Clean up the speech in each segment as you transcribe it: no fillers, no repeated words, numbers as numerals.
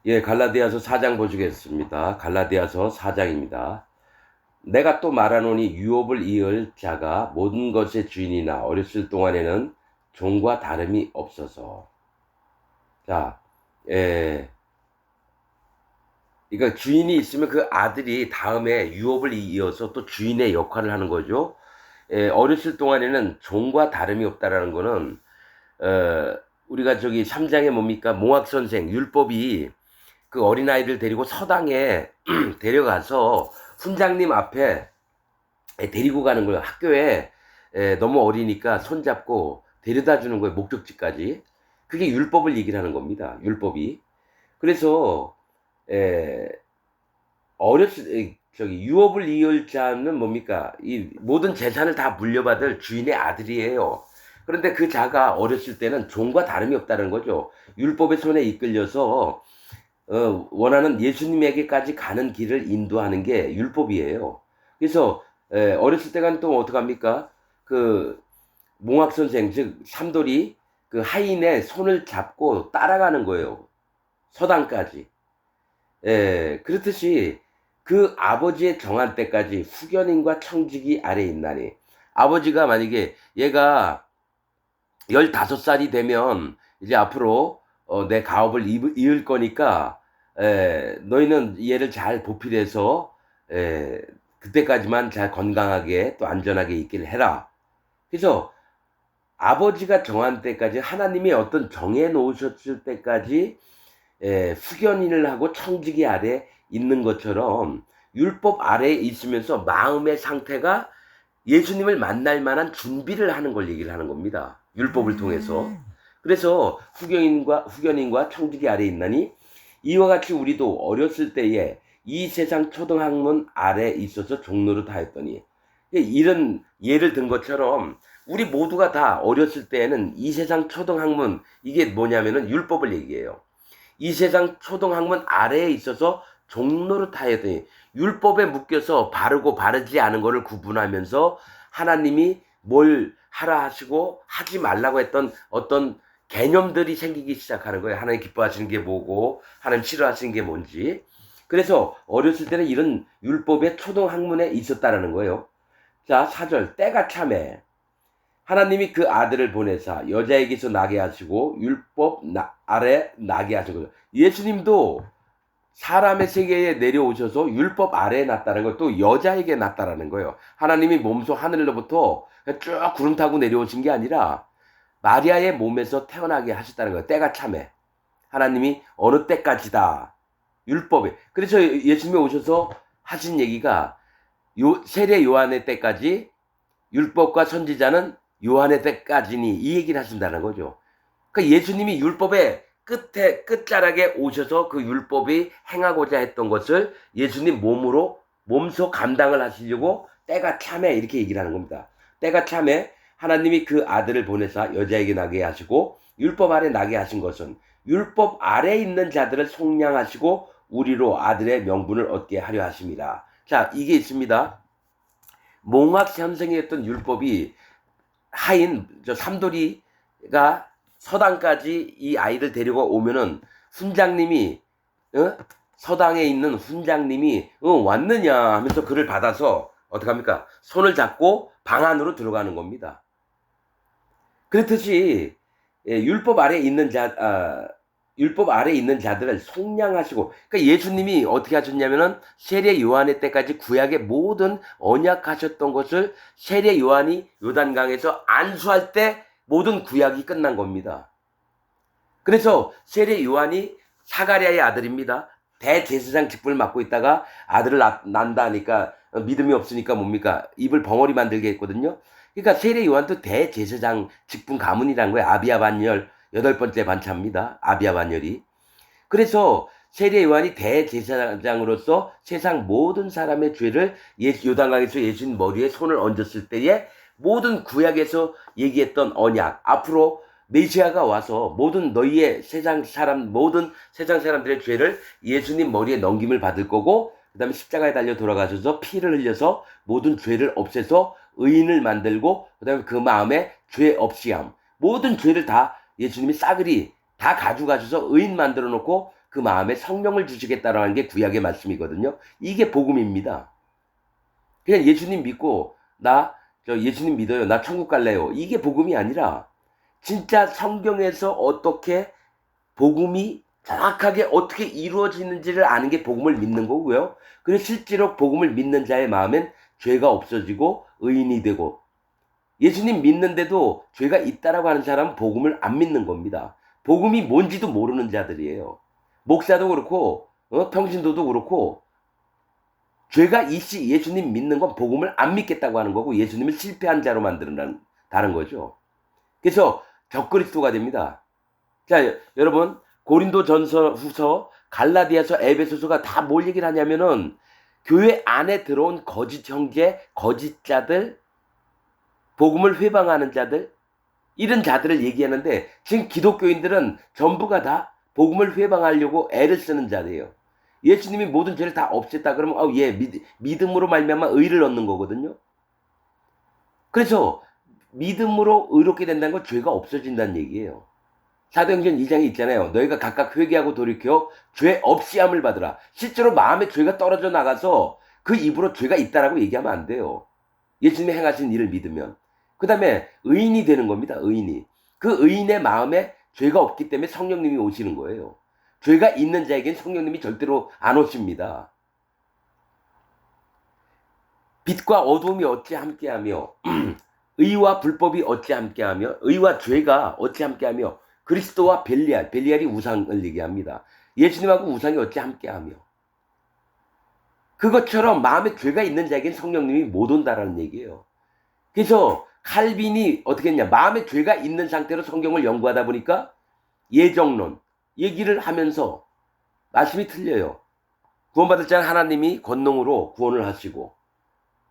예, 갈라디아서 4장 보시겠습니다. 갈라디아서 4장입니다. 내가 또 말하노니 유업을 이을 자가 모든 것의 주인이나 어렸을 동안에는 종과 다름이 없어서. 자, 예, 그러니까 주인이 있으면 그 아들이 다음에 유업을 이어서 또 주인의 역할을 하는 거죠. 예, 어렸을 동안에는 종과 다름이 없다라는 거는 우리가 저기 3장에 뭡니까? 몽학 선생 율법이 그 어린아이를 데리고 서당에 데려가서 훈장님 앞에 데리고 가는 거예요. 학교에 너무 어리니까 손잡고 데려다 주는 거예요. 목적지까지. 그게 율법을 얘기를 하는 겁니다. 율법이. 그래서 에, 저기 유업을 이을 자는 뭡니까? 이 모든 재산을 다 물려받을 주인의 아들이에요. 그런데 그 자가 어렸을 때는 종과 다름이 없다는 거죠. 율법의 손에 이끌려서 원하는 예수님에게까지 가는 길을 인도하는 게 율법이에요. 그래서 어렸을 때는 또 어떡합니까? 그 몽학 선생 즉 삼돌이 그 하인의 손을 잡고 따라가는 거예요. 서당까지. 그렇듯이 그 아버지의 정한 때까지 후견인과 청지기 아래 있나니, 아버지가 만약에 얘가 15살이 되면 이제 앞으로 내 가업을 이을 거니까 너희는 얘를 잘 보필해서 그때까지만 잘 건강하게 또 안전하게 있기를 해라. 그래서 아버지가 정한 때까지, 하나님이 어떤 정해 놓으셨을 때까지 후견인을 하고 청지기 아래 있는 것처럼 율법 아래에 있으면서 마음의 상태가 예수님을 만날 만한 준비를 하는 걸 얘기를 하는 겁니다. 율법을 통해서. 그래서 후견인과 청지기 아래 있나니, 이와 같이 우리도 어렸을 때에 이 세상 초등학문 아래 있어서 종로를 다했더니, 이런 예를 든 것처럼 우리 모두가 다 어렸을 때에는 이 세상 초등학문, 이게 뭐냐면은 율법을 얘기해요. 이 세상 초등학문 아래에 있어서 종로를 타였더니, 율법에 묶여서 바르고 바르지 않은 것을 구분하면서 하나님이 뭘 하라 하시고 하지 말라고 했던 어떤 개념들이 생기기 시작하는 거예요. 하나님 기뻐하시는 게 뭐고 하나님 싫어하시는 게 뭔지. 그래서 어렸을 때는 이런 율법의 초등학문에 있었다라는 거예요. 자, 4절. 때가 참에 하나님이 그 아들을 보내사 여자에게서 나게 하시고 율법 아래 나게 하신 거죠. 예수님도 사람의 세계에 내려오셔서 율법 아래에 났다는 걸, 또 여자에게 났다라는 거예요. 하나님이 몸소 하늘로부터 쭉 구름 타고 내려오신 게 아니라 마리아의 몸에서 태어나게 하셨다는 거예요. 때가 참에. 하나님이 어느 때까지다. 율법에. 그래서 예수님이 오셔서 하신 얘기가 세례 요한의 때까지, 율법과 선지자는 요한의 때까지니, 이 얘기를 하신다는 거죠. 그러니까 예수님이 율법의 끝자락에 오셔서 그 율법이 행하고자 했던 것을 예수님 몸소 감당을 하시려고 때가 참에 이렇게 얘기를 하는 겁니다. 때가 참에 하나님이 그 아들을 보내사 여자에게 나게 하시고 율법 아래 나게 하신 것은 율법 아래 있는 자들을 속량하시고 우리로 아들의 명분을 얻게 하려 하심이라. 자, 이게 있습니다. 몽학 현생에 했던 율법이, 하인 저 삼돌이가 서당까지 이 아이를 데리고 오면은 훈장님이 서당에 있는 훈장님이 왔느냐 하면서 그를 받아서 어떡합니까? 손을 잡고 방 안으로 들어가는 겁니다. 그렇듯이 율법 아래 있는 율법 아래 있는 자들을 속량하시고, 그러니까 예수님이 어떻게 하셨냐면은 세례 요한의 때까지 구약의 모든 언약하셨던 것을 세례 요한이 요단강에서 안수할 때 모든 구약이 끝난 겁니다. 그래서 세례 요한이 사가랴의 아들입니다. 대제사장 직분을 맡고 있다가 아들을 낳는다 하니까 믿음이 없으니까 뭡니까? 입을 벙어리 만들게 했거든요. 그러니까 세례 요한도 대제사장 직분 가문이라는 거예요. 아비야 반열 8번째 반차입니다. 아비야 반열이. 그래서 세례 요한이 대제사장으로서 세상 모든 사람의 죄를 요단강에서 예수님 머리에 손을 얹었을 때에 모든 구약에서 얘기했던 언약, 앞으로 메시아가 와서 모든 모든 세상 사람들의 죄를 예수님 머리에 넘김을 받을 거고, 그 다음에 십자가에 달려 돌아가셔서 피를 흘려서 모든 죄를 없애서 의인을 만들고, 그 다음에 그 마음에 죄 없이함, 모든 죄를 다 예수님이 싸그리 다 가져가셔서 의인 만들어 놓고 그 마음에 성령을 주시겠다라는 게 구약의 말씀이거든요. 이게 복음입니다. 그냥 예수님 믿고 저 예수님 믿어요. 나 천국 갈래요. 이게 복음이 아니라 진짜 성경에서 어떻게 복음이 정확하게 어떻게 이루어지는지를 아는 게 복음을 믿는 거고요. 그래서 실제로 복음을 믿는 자의 마음엔 죄가 없어지고 의인이 되고, 예수님 믿는데도 죄가 있다라고 하는 사람은 복음을 안 믿는 겁니다. 복음이 뭔지도 모르는 자들이에요. 목사도 그렇고 평신도도 그렇고, 죄가 있이 예수님 믿는 건 복음을 안 믿겠다고 하는 거고, 예수님을 실패한 자로 만드는 다른 거죠. 그래서 적그리스도가 됩니다. 자, 여러분, 고린도전서, 후서, 갈라디아서, 에베소서가 다 뭘 얘기를 하냐면은 교회 안에 들어온 거짓 형제, 거짓 자들, 복음을 회방하는 자들, 이런 자들을 얘기하는데, 지금 기독교인들은 전부가 다 복음을 회방하려고 애를 쓰는 자들이에요. 예수님이 모든 죄를 다 없앴다 그러면 믿음으로 말미암아 의를 얻는 거거든요. 그래서 믿음으로 의롭게 된다는 건 죄가 없어진다는 얘기예요. 사도행전 2장에 있잖아요. 너희가 각각 회개하고 돌이켜 죄 없이 함을 받으라. 실제로 마음에 죄가 떨어져 나가서 그 입으로 죄가 있다라고 얘기하면 안 돼요. 예수님이 행하신 일을 믿으면. 그 다음에 의인이 되는 겁니다. 의인이. 그 의인의 마음에 죄가 없기 때문에 성령님이 오시는 거예요. 죄가 있는 자에게는 성령님이 절대로 안 오십니다. 빛과 어두움이 어찌 함께하며 의와 불법이 어찌 함께하며, 의와 죄가 어찌 함께하며, 그리스도와 벨리알이 우상을 얘기합니다. 예수님하고 우상이 어찌 함께하며. 그것처럼 마음에 죄가 있는 자에게는 성령님이 못 온다라는 얘기예요. 그래서 칼빈이 어떻게 했냐, 마음에 죄가 있는 상태로 성경을 연구하다 보니까 예정론 얘기를 하면서 말씀이 틀려요. 구원받을 자는 하나님이 권능으로 구원을 하시고,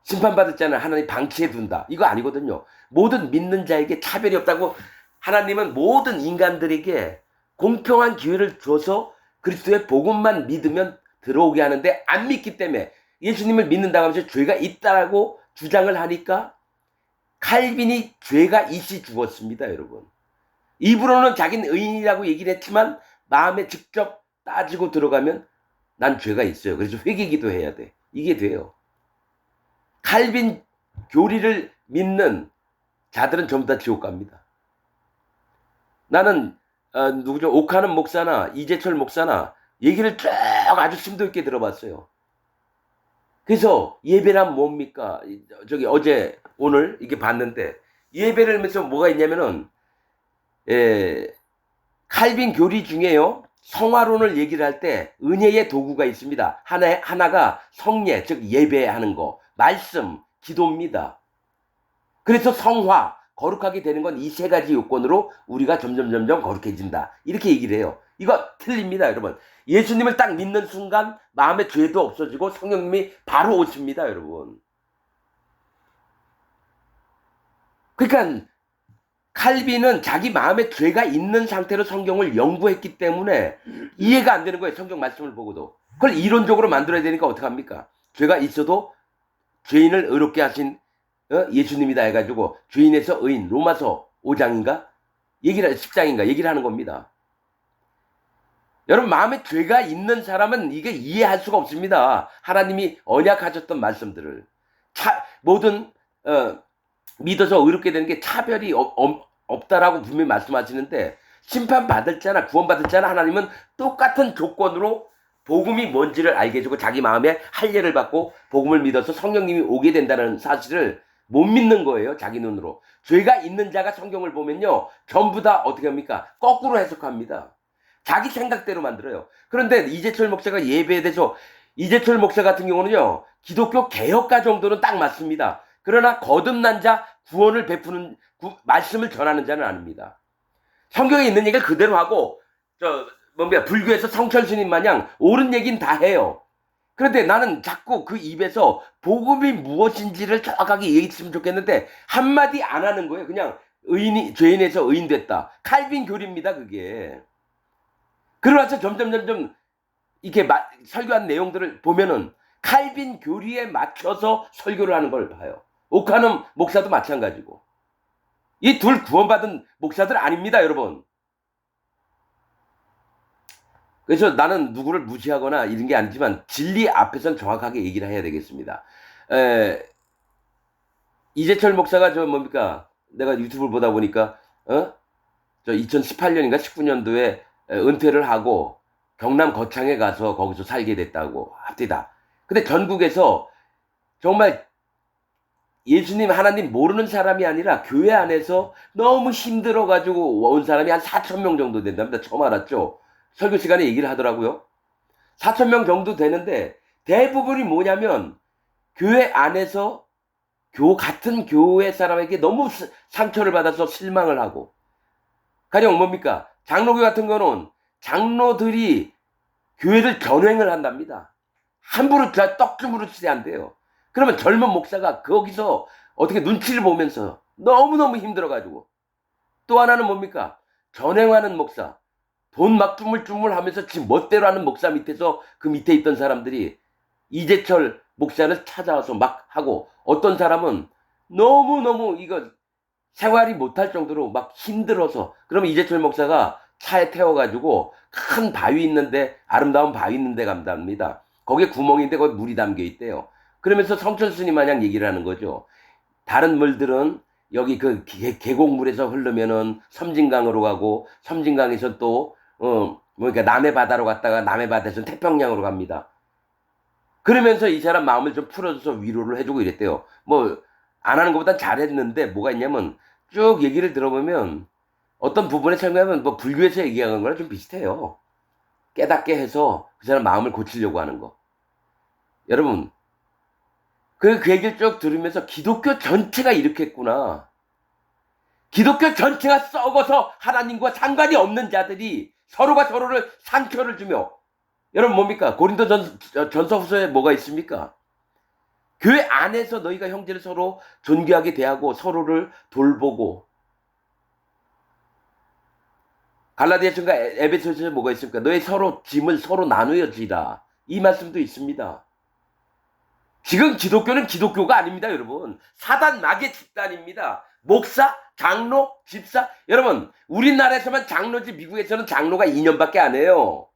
심판받을 자는 하나님 방치해 둔다. 이거 아니거든요. 모든 믿는 자에게 차별이 없다고, 하나님은 모든 인간들에게 공평한 기회를 줘서 그리스도의 복음만 믿으면 들어오게 하는데, 안 믿기 때문에 예수님을 믿는다고 하면서 죄가 있다라고 주장을 하니까 칼빈이 죄가 있이 죽었습니다, 여러분. 입으로는 자기는 의인이라고 얘기를 했지만 마음에 직접 따지고 들어가면 난 죄가 있어요. 그래서 회개기도 해야 돼. 이게 돼요. 칼빈 교리를 믿는 자들은 전부 다 지옥 갑니다. 나는 누구죠? 오카는 목사나 이재철 목사나 얘기를 쭉 아주 심도 있게 들어봤어요. 그래서 예배란 뭡니까? 저기 어제 오늘 이게 봤는데, 예배를 하면서 뭐가 있냐면은 칼빈 교리 중에요, 성화론을 얘기를 할 때 은혜의 도구가 있습니다. 하나가 성례, 즉 예배하는 거, 말씀, 기도입니다. 그래서 성화, 거룩하게 되는 건 이 세 가지 요건으로 우리가 점점 거룩해진다. 이렇게 얘기를 해요. 이거 틀립니다, 여러분. 예수님을 딱 믿는 순간 마음의 죄도 없어지고 성령님이 바로 오십니다, 여러분. 그러니까 칼빈은 자기 마음에 죄가 있는 상태로 성경을 연구했기 때문에 이해가 안 되는 거예요. 성경 말씀을 보고도. 그걸 이론적으로 만들어야 되니까 어떡합니까? 죄가 있어도 죄인을 의롭게 하신 예수님이다 해가지고 죄인에서 의인, 로마서 5장인가? 10장인가? 얘기를 하는 겁니다. 여러분, 마음에 죄가 있는 사람은 이게 이해할 수가 없습니다. 하나님이 언약하셨던 말씀들을. 모든 믿어서 의롭게 되는 게 차별이 없다라고 분명히 말씀하시는데, 심판받을 자나 구원받을 자나 하나님은 똑같은 조건으로 복음이 뭔지를 알게 해주고 자기 마음에 할례를 받고 복음을 믿어서 성령님이 오게 된다는 사실을 못 믿는 거예요. 자기 눈으로. 죄가 있는 자가 성경을 보면요, 전부 다 어떻게 합니까? 거꾸로 해석합니다. 자기 생각대로 만들어요. 그런데 이재철 목사가 예배에 대해서, 이재철 목사 같은 경우는요, 기독교 개혁가 정도는 딱 맞습니다. 그러나 거듭난 자 구원을 베푸는 말씀을 전하는 자는 아닙니다. 성경에 있는 얘기를 그대로 하고 불교에서 성철스님 마냥 옳은 얘기는 다 해요. 그런데 나는 자꾸 그 입에서 복음이 무엇인지를 정확하게 얘기했으면 좋겠는데 한마디 안 하는 거예요. 그냥 죄인에서 의인 됐다. 칼빈 교리입니다, 그게. 그러나서 점점 이렇게 설교한 내용들을 보면은 칼빈 교리에 맞춰서 설교를 하는 걸 봐요. 오카는 목사도 마찬가지고. 이 둘 구원받은 목사들 아닙니다, 여러분. 그래서 나는 누구를 무시하거나 이런 게 아니지만 진리 앞에선 정확하게 얘기를 해야 되겠습니다. 에, 이재철 목사가 저 뭡니까? 내가 유튜브를 보다 보니까 저 2018년인가 19년도에 은퇴를 하고 경남 거창에 가서 거기서 살게 됐다고 합니다. 근데 전국에서 정말 예수님 하나님 모르는 사람이 아니라 교회 안에서 너무 힘들어가지고 온 사람이 한 4천 명 정도 된답니다. 처음 알았죠? 설교 시간에 얘기를 하더라고요. 4천 명 정도 되는데 대부분이 뭐냐면 교회 안에서 같은 교회 사람에게 너무 상처를 받아서 실망을 하고, 가령 뭡니까? 장로교 같은 거는 장로들이 교회를 견횡을 한답니다. 함부로 떡 주무르치지 안 돼요. 그러면 젊은 목사가 거기서 어떻게 눈치를 보면서 너무너무 힘들어가지고, 또 하나는 뭡니까? 전행하는 목사, 돈 막 쭈물쭈물 하면서 지 멋대로 하는 목사 밑에서 그 밑에 있던 사람들이 이재철 목사를 찾아와서 막 하고, 어떤 사람은 너무너무 이거 생활이 못할 정도로 막 힘들어서, 그러면 이재철 목사가 차에 태워가지고 큰 바위 있는데, 아름다운 바위 있는데 간답니다. 거기에 구멍인데 거기 물이 담겨 있대요. 그러면서 성철스님 마냥 얘기를 하는 거죠. 다른 물들은 여기 그 계곡물에서 흐르면은 섬진강으로 가고, 섬진강에서 또 그러니까 남해 바다로 갔다가 남해 바다에서 태평양으로 갑니다. 그러면서 이 사람 마음을 좀 풀어줘서 위로를 해주고 이랬대요. 뭐 안 하는 것보단 잘했는데 뭐가 있냐면, 쭉 얘기를 들어보면 어떤 부분에 설명하면 뭐 불교에서 얘기하는 거랑 좀 비슷해요. 깨닫게 해서 그 사람 마음을 고치려고 하는 거. 여러분, 그 얘기를 쭉 들으면서 기독교 전체가 이렇게 했구나. 기독교 전체가 썩어서 하나님과 상관이 없는 자들이 서로가 서로를 상처를 주며, 여러분 뭡니까? 고린도 전서 후서에 뭐가 있습니까? 교회 안에서 너희가 형제를 서로 존귀하게 대하고 서로를 돌보고, 갈라디아서인가 에베소서에 뭐가 있습니까? 너희 서로 짐을 서로 나누어 지라. 이 말씀도 있습니다. 지금 기독교는 기독교가 아닙니다, 여러분. 사단 마귀의 집단입니다. 목사, 장로, 집사. 여러분, 우리나라에서만 장로지 미국에서는 장로가 2년밖에 안 해요.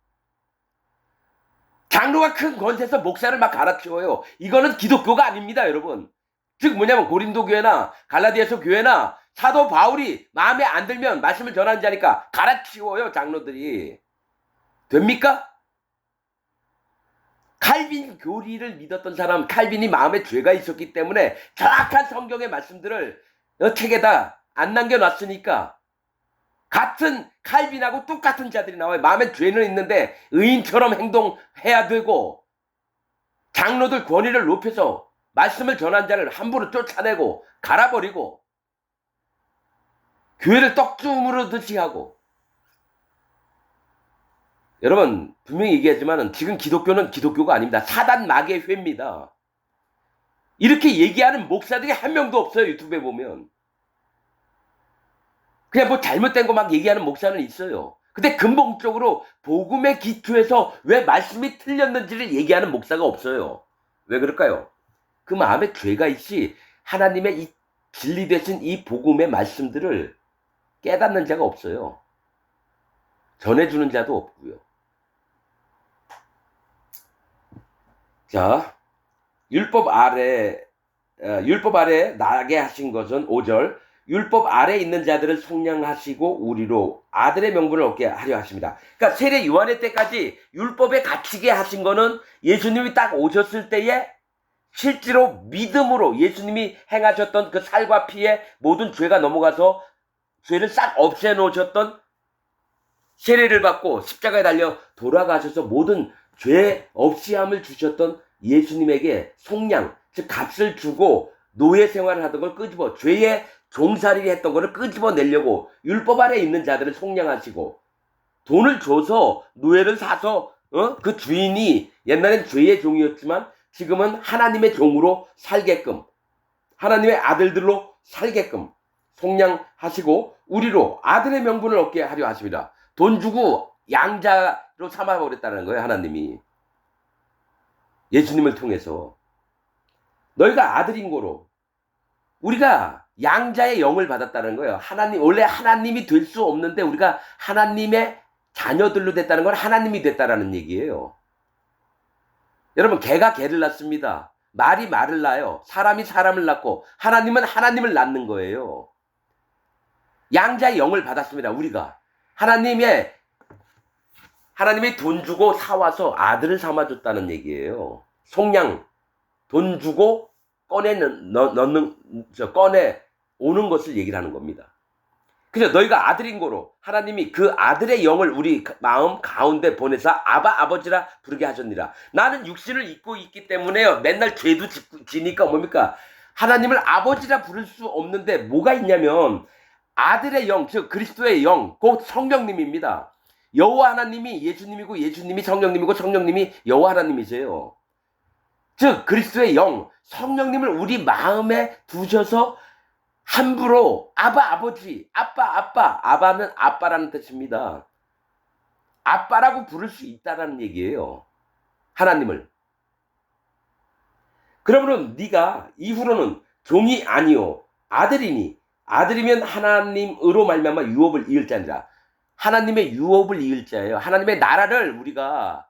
장로가 큰 권세에서 목사를 막 갈아치워요. 이거는 기독교가 아닙니다, 여러분. 즉 뭐냐면 고린도 교회나 갈라디아서 교회나 사도 바울이 마음에 안 들면 말씀을 전하는 자니까 갈아치워요, 장로들이. 됩니까? 칼빈 교리를 믿었던 사람, 칼빈이 마음에 죄가 있었기 때문에 정확한 성경의 말씀들을 책에다 안 남겨놨으니까 같은 칼빈하고 똑같은 자들이 나와요. 마음에 죄는 있는데 의인처럼 행동해야 되고, 장로들 권위를 높여서 말씀을 전한 자를 함부로 쫓아내고 갈아버리고 교회를 떡주무르듯이 하고. 여러분 분명히 얘기하지만 지금 기독교는 기독교가 아닙니다. 사단 마귀의 회입니다. 이렇게 얘기하는 목사들이 한 명도 없어요. 유튜브에 보면 그냥 뭐 잘못된 거 막 얘기하는 목사는 있어요. 근데 근본적으로 복음의 기초에서 왜 말씀이 틀렸는지를 얘기하는 목사가 없어요. 왜 그럴까요? 그 마음에 죄가 있지 하나님의 이 진리 되신 이 복음의 말씀들을 깨닫는 자가 없어요. 전해주는 자도 없고요. 자, 율법 아래 나게 하신 것은 5절, 율법 아래 있는 자들을 속량하시고 우리로 아들의 명분을 얻게 하려 하십니다. 그러니까 세례 요한의 때까지 율법에 갇히게 하신 거는 예수님이 딱 오셨을 때에 실제로 믿음으로 예수님이 행하셨던 그 살과 피에 모든 죄가 넘어가서 죄를 싹 없애놓으셨던, 세례를 받고 십자가에 달려 돌아가셔서 모든 죄 없이함을 주셨던 예수님에게 속량, 즉 값을 주고 노예 생활을 하던 걸 끄집어, 죄의 종살이를 했던 거를 끄집어내려고 율법 아래 있는 자들을 속량하시고, 돈을 줘서 노예를 사서 그 주인이 옛날엔 죄의 종이었지만 지금은 하나님의 종으로 살게끔, 하나님의 아들들로 살게끔 속량하시고 우리로 아들의 명분을 얻게 하려 하십니다. 돈 주고 양자로 삼아버렸다는 거예요. 하나님이 예수님을 통해서 너희가 아들인 거로 우리가 양자의 영을 받았다는 거예요. 하나님, 원래 하나님이 될 수 없는데 우리가 하나님의 자녀들로 됐다는 건 하나님이 됐다라는 얘기예요. 여러분, 개가 개를 낳습니다. 말이 말을 낳아요. 사람이 사람을 낳고 하나님은 하나님을 낳는 거예요. 양자의 영을 받았습니다. 우리가 하나님이 돈 주고 사와서 아들을 삼아줬다는 얘기예요. 속량 돈 주고 꺼내 오는 것을 얘기를 하는 겁니다. 그래서 너희가 아들인 거로 하나님이 그 아들의 영을 우리 마음 가운데 보내서 아바 아버지라 부르게 하셨니라. 나는 육신을 입고 있기 때문에요. 맨날 죄도 지니까 뭡니까? 하나님을 아버지라 부를 수 없는데 뭐가 있냐면 아들의 영, 즉 그리스도의 영, 곧 성령님입니다. 여호와 하나님이 예수님이고 예수님이 성령님이고 성령님이 여호와 하나님이세요. 즉 그리스도의 영, 성령님을 우리 마음에 두셔서 함부로 아바 아버지, 아빠, 아바는 아빠라는 뜻입니다. 아빠라고 부를 수 있다라는 얘기예요. 하나님을. 그러면은 네가 이후로는 종이 아니요 아들이니, 아들이면 하나님으로 말미암아 유업을 이을 자니라. 하나님의 유업을 이을 자예요. 하나님의 나라를 우리가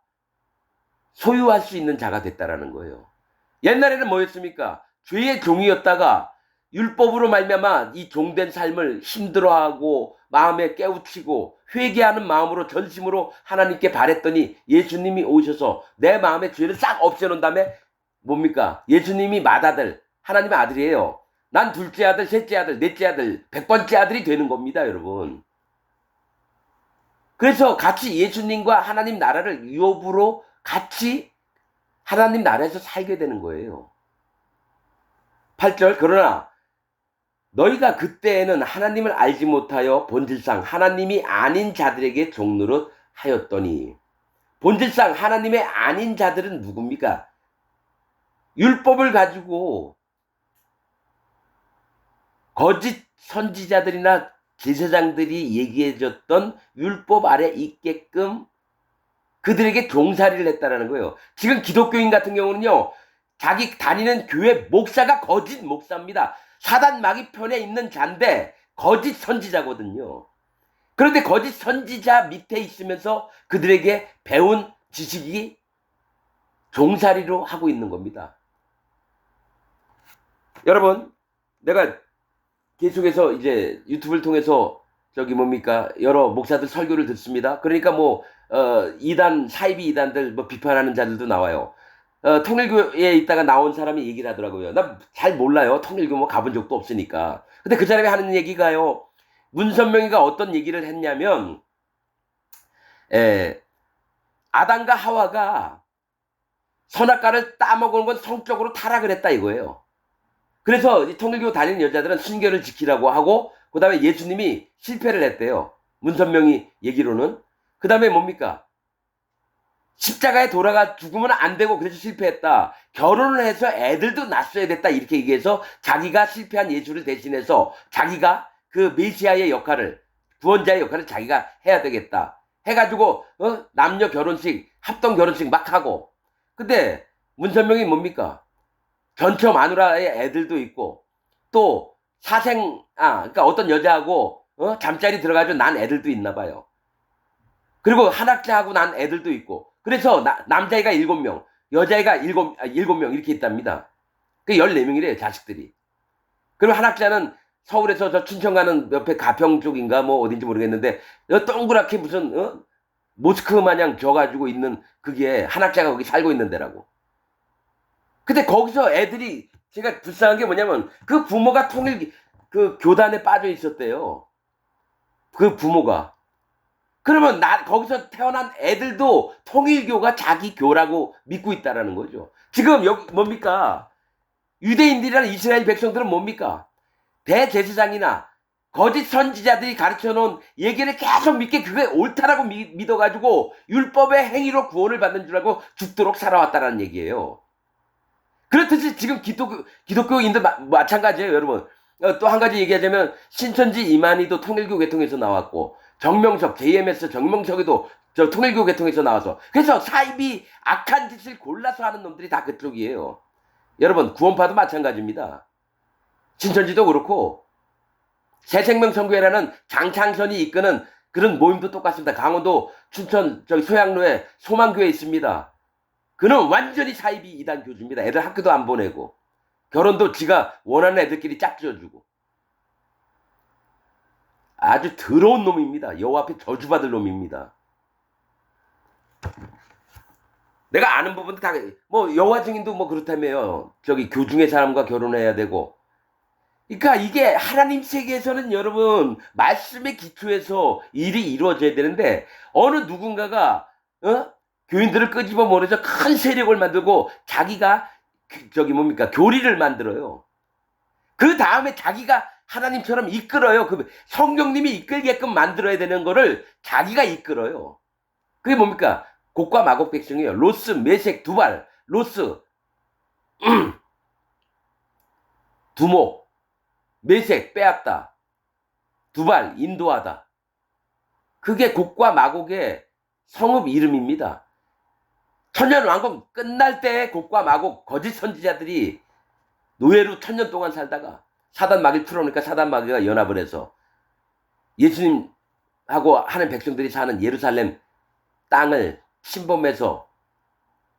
소유할 수 있는 자가 됐다라는 거예요. 옛날에는 뭐였습니까? 죄의 종이었다가 율법으로 말미암아 이 종된 삶을 힘들어하고 마음에 깨우치고 회개하는 마음으로 전심으로 하나님께 바랬더니 예수님이 오셔서 내 마음의 죄를 싹 없애놓은 다음에 뭡니까? 예수님이 맏아들, 하나님의 아들이에요. 난 둘째 아들, 셋째 아들, 넷째 아들, 100번째 아들이 되는 겁니다, 여러분. 그래서 같이 예수님과 하나님 나라를 유업으로 같이 하나님 나라에서 살게 되는 거예요. 8절, 그러나 너희가 그때에는 하나님을 알지 못하여 본질상 하나님이 아닌 자들에게 종노릇 하였더니. 본질상 하나님의 아닌 자들은 누굽니까? 율법을 가지고 거짓 선지자들이나 제사장들이 얘기해줬던 율법 아래 있게끔 그들에게 종살이를 했다라는 거예요. 지금 기독교인 같은 경우는요, 자기 다니는 교회 목사가 거짓 목사입니다. 사단 마귀 편에 있는 자인데 거짓 선지자거든요. 그런데 거짓 선지자 밑에 있으면서 그들에게 배운 지식이 종살이로 하고 있는 겁니다. 여러분, 내가 계속해서 이제 유튜브를 통해서 여러 목사들 설교를 듣습니다. 그러니까 이단, 사이비 이단들 비판하는 자들도 나와요. 통일교에 있다가 나온 사람이 얘기를 하더라고요. 나 잘 몰라요. 통일교 가본 적도 없으니까. 근데 그 사람이 하는 얘기가요. 문선명이가 어떤 얘기를 했냐면, 아담과 하와가 선악과를 따먹은 건 성적으로 타락을 했다 이거예요. 그래서 통일교 다니는 여자들은 순결을 지키라고 하고, 그 다음에 예수님이 실패를 했대요. 문선명이 얘기로는. 그 다음에 뭡니까? 십자가에 돌아가 죽으면 안 되고 그래서 실패했다. 결혼을 해서 애들도 낳았어야 됐다. 이렇게 얘기해서 자기가 실패한 예수를 대신해서 자기가 그 메시아의 역할을, 구원자의 역할을 자기가 해야 되겠다. 해가지고 남녀 결혼식, 합동 결혼식 막 하고. 근데 문선명이 뭡니까? 전처 마누라의 애들도 있고 또 그러니까 어떤 여자하고 잠자리 들어가지고 난 애들도 있나 봐요. 그리고 한학자하고 난 애들도 있고. 그래서 남자애가 7명, 여자애가 7명 이렇게 있답니다. 그 14명이래요, 자식들이. 그리고 한학자는 서울에서 저 춘천 가는 옆에 가평 쪽인가 어딘지 모르겠는데 동그랗게 무슨 모스크 마냥 져가지고 있는 그게 한학자가 거기 살고 있는 데라고. 근데 거기서 애들이, 제가 불쌍한 게 뭐냐면 그 부모가 그 교단에 빠져 있었대요. 그 부모가. 그러면 거기서 태어난 애들도 통일교가 자기 교라고 믿고 있다라는 거죠. 지금 여기 뭡니까? 유대인들이라는 이스라엘 백성들은 뭡니까? 대제사장이나 거짓 선지자들이 가르쳐놓은 얘기를 계속 믿게 그게 옳다라고 믿어가지고 율법의 행위로 구원을 받는 줄 알고 죽도록 살아왔다라는 얘기예요. 그렇듯이 지금 기독교인들 마찬가지예요, 여러분. 또 한 가지 얘기하자면 신천지 이만희도 통일교 계통에서 나왔고, 정명석, JMS 정명석에도 저 통일교 계통에서 나와서, 그래서 사이비 악한 짓을 골라서 하는 놈들이 다 그쪽이에요. 여러분, 구원파도 마찬가지입니다. 신천지도 그렇고, 새생명선교회라는 장창선이 이끄는 그런 모임도 똑같습니다. 강원도 춘천 저기 소양로에 소망교회 있습니다. 그는 완전히 사이비 이단 교주입니다. 애들 학교도 안 보내고 결혼도 지가 원하는 애들끼리 짝지어주고 아주 더러운 놈입니다. 여호와 앞에 저주받을 놈입니다. 내가 아는 부분도 다 뭐 여호와 증인도 뭐 그렇다며요. 저기 교중의 사람과 결혼해야 되고. 그러니까 이게 하나님 세계에서는 여러분 말씀의 기초에서 일이 이루어져야 되는데 어느 누군가가 교인들을 끄집어 모아서 큰 세력을 만들고 자기가 저기 뭡니까 교리를 만들어요. 그 다음에 자기가 하나님처럼 이끌어요. 그 성령님이 이끌게끔 만들어야 되는 거를 자기가 이끌어요. 그게 뭡니까? 곡과 마곡 백성이에요. 로스, 메색, 두발, 로스, 두목, 메색 빼앗다, 두발 인도하다. 그게 곡과 마곡의 성읍 이름입니다. 천년왕국 끝날 때 곡과 마곡 거짓 선지자들이 노예로 1000년 동안 살다가 사단 마귀를 풀어놓으니까 사단 마귀가 연합을 해서 예수님하고 하는 백성들이 사는 예루살렘 땅을 침범해서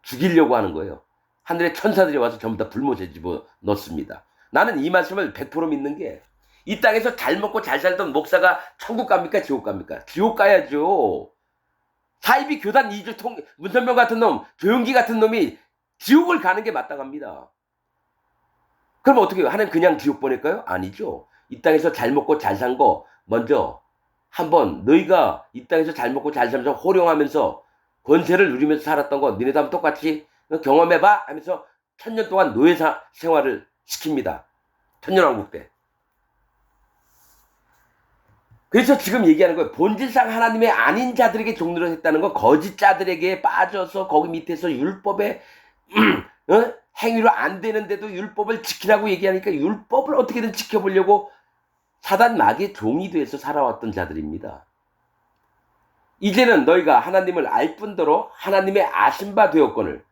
죽이려고 하는 거예요. 하늘의 천사들이 와서 전부 다 불못에 집어넣습니다. 나는 이 말씀을 100% 믿는 게 이 땅에서 잘 먹고 잘 살던 목사가 천국 갑니까? 지옥 갑니까? 지옥 가야죠. 사이비 교단 이주 문선명 같은 놈, 조용기 같은 놈이 지옥을 가는 게 마땅합니다. 그럼 어떻게 해요? 하나님 그냥 지옥 보낼까요? 아니죠. 이 땅에서 잘 먹고 잘 산 거 먼저 한번 너희가 이 땅에서 잘 먹고 잘 살면서 호령하면서 권세를 누리면서 살았던 거 니네도 한번 똑같이 경험해봐 하면서 1000년 동안 노예 생활을 시킵니다. 천년왕국 때. 그래서 지금 얘기하는 거예요. 본질상 하나님의 아닌 자들에게 종로를 했다는 건 거짓 자들에게 빠져서 거기 밑에서 율법에 행위로 안 되는데도 율법을 지키라고 얘기하니까 율법을 어떻게든 지켜보려고 사단 마귀의 종이 돼서 살아왔던 자들입니다. 이제는 너희가 하나님을 알 뿐더러 하나님의 아신 바 되었거늘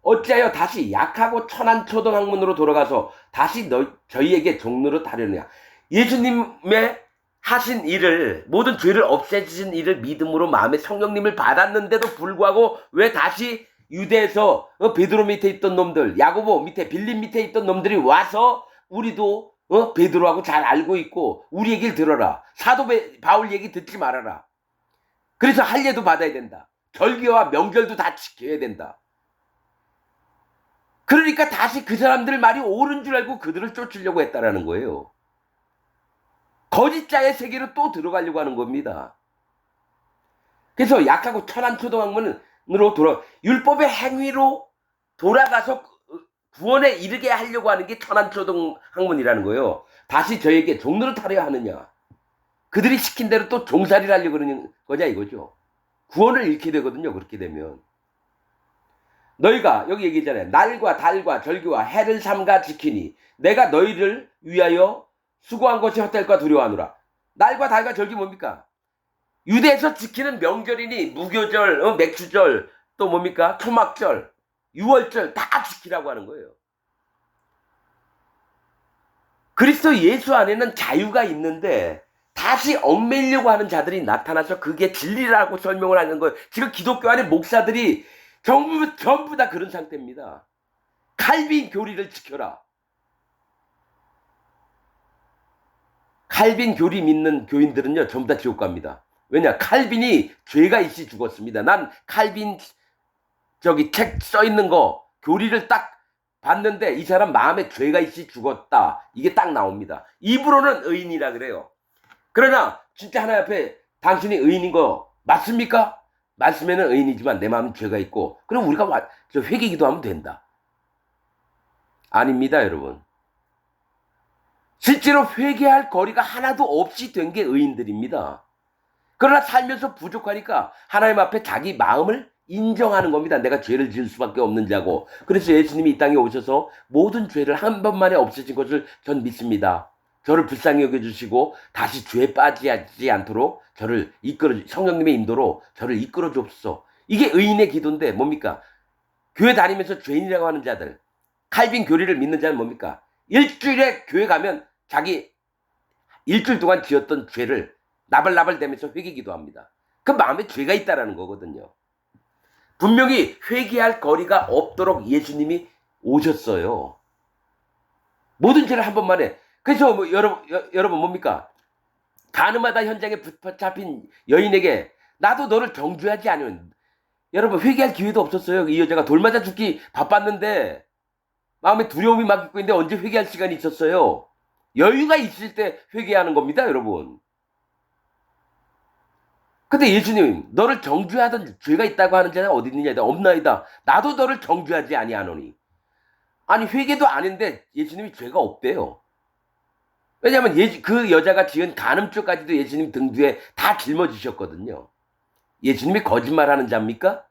어찌하여 다시 약하고 천한 초등학문으로 돌아가서 다시 저희에게 종로를 하려느냐. 예수님의 하신 일을 모든 죄를 없애주신 일을 믿음으로 마음에 성령님을 받았는데도 불구하고 왜 다시 유대에서 베드로 밑에 있던 놈들, 야고보 밑에 빌립 밑에 있던 놈들이 와서 우리도 베드로하고 잘 알고 있고 우리 얘기를 들어라. 사도 바울 얘기 듣지 말아라. 그래서 할례도 받아야 된다. 절기와 명절도 다 지켜야 된다. 그러니까 다시 그 사람들 말이 옳은 줄 알고 그들을 쫓으려고 했다라는 거예요. 거짓자의 세계로 또 들어가려고 하는 겁니다. 그래서 약하고 천한 초등학문으로 율법의 행위로 돌아가서 구원에 이르게 하려고 하는 게 천한 초등학문이라는 거예요. 다시 저에게 종로를 타려 하느냐. 그들이 시킨 대로 또 종살이를 하려고 그러는 거냐 이거죠. 구원을 잃게 되거든요. 그렇게 되면. 너희가 여기 얘기했잖아요. 날과 달과 절기와 해를 삼가 지키니 내가 너희를 위하여 수고한 것이 헛될까 두려워하노라. 날과 달과 절기 뭡니까? 유대에서 지키는 명절이니 무교절, 맥주절, 또 뭡니까? 토막절, 유월절 다 지키라고 하는 거예요. 그리스도 예수 안에는 자유가 있는데 다시 얽매이려고 하는 자들이 나타나서 그게 진리라고 설명을 하는 거예요. 지금 기독교 안에 목사들이 전부 다 그런 상태입니다. 칼빈 교리를 지켜라. 칼빈 교리 믿는 교인들은요 전부 다 지옥 갑니다. 왜냐? 칼빈이 죄가 있이 죽었습니다. 난 칼빈 저기 책 써 있는 거 교리를 딱 봤는데 이 사람 마음에 죄가 있이 죽었다. 이게 딱 나옵니다. 입으로는 의인이라 그래요. 그러나 진짜 하나님 앞에 당신이 의인인 거 맞습니까? 말씀에는 의인이지만 내 마음은 죄가 있고 그럼 우리가 회개 기도하면 된다. 아닙니다, 여러분. 실제로 회개할 거리가 하나도 없이 된 게 의인들입니다. 그러나 살면서 부족하니까 하나님 앞에 자기 마음을 인정하는 겁니다. 내가 죄를 지을 수밖에 없는 자고. 그래서 예수님이 이 땅에 오셔서 모든 죄를 한 번만에 없애신 것을 전 믿습니다. 저를 불쌍히 여겨주시고 다시 죄에 빠지지 않도록 저를 성령님의 인도로 저를 이끌어 줍소서. 이게 의인의 기도인데 뭡니까? 교회 다니면서 죄인이라고 하는 자들, 칼빈 교리를 믿는 자는 뭡니까? 일주일에 교회 가면 자기 일주일 동안 지었던 죄를 나발나발대면서 회개 기도합니다. 그 마음에 죄가 있다라는 거거든요. 분명히 회개할 거리가 없도록 예수님이 오셨어요. 모든 죄를 한 번만에. 그래서 뭐 여러분 뭡니까? 가늠하다 현장에 붙잡힌 여인에게 나도 너를 정죄하지 않으면, 여러분 회개할 기회도 없었어요. 이 여자가 돌 맞아 죽기 바빴는데 마음에 두려움이 막 있고 있는데 언제 회개할 시간이 있었어요? 여유가 있을 때 회개하는 겁니다, 여러분. 근데 예수님, 너를 정죄하던 죄가 있다고 하는 자는 어디 있느냐? 없나이다. 나도 너를 정죄하지 아니하노니. 아니 회개도 아닌데 예수님이 죄가 없대요. 왜냐하면 그 여자가 지은 간음죄까지도 예수님 등 뒤에 다 짊어지셨거든요. 예수님이 거짓말하는 자입니까?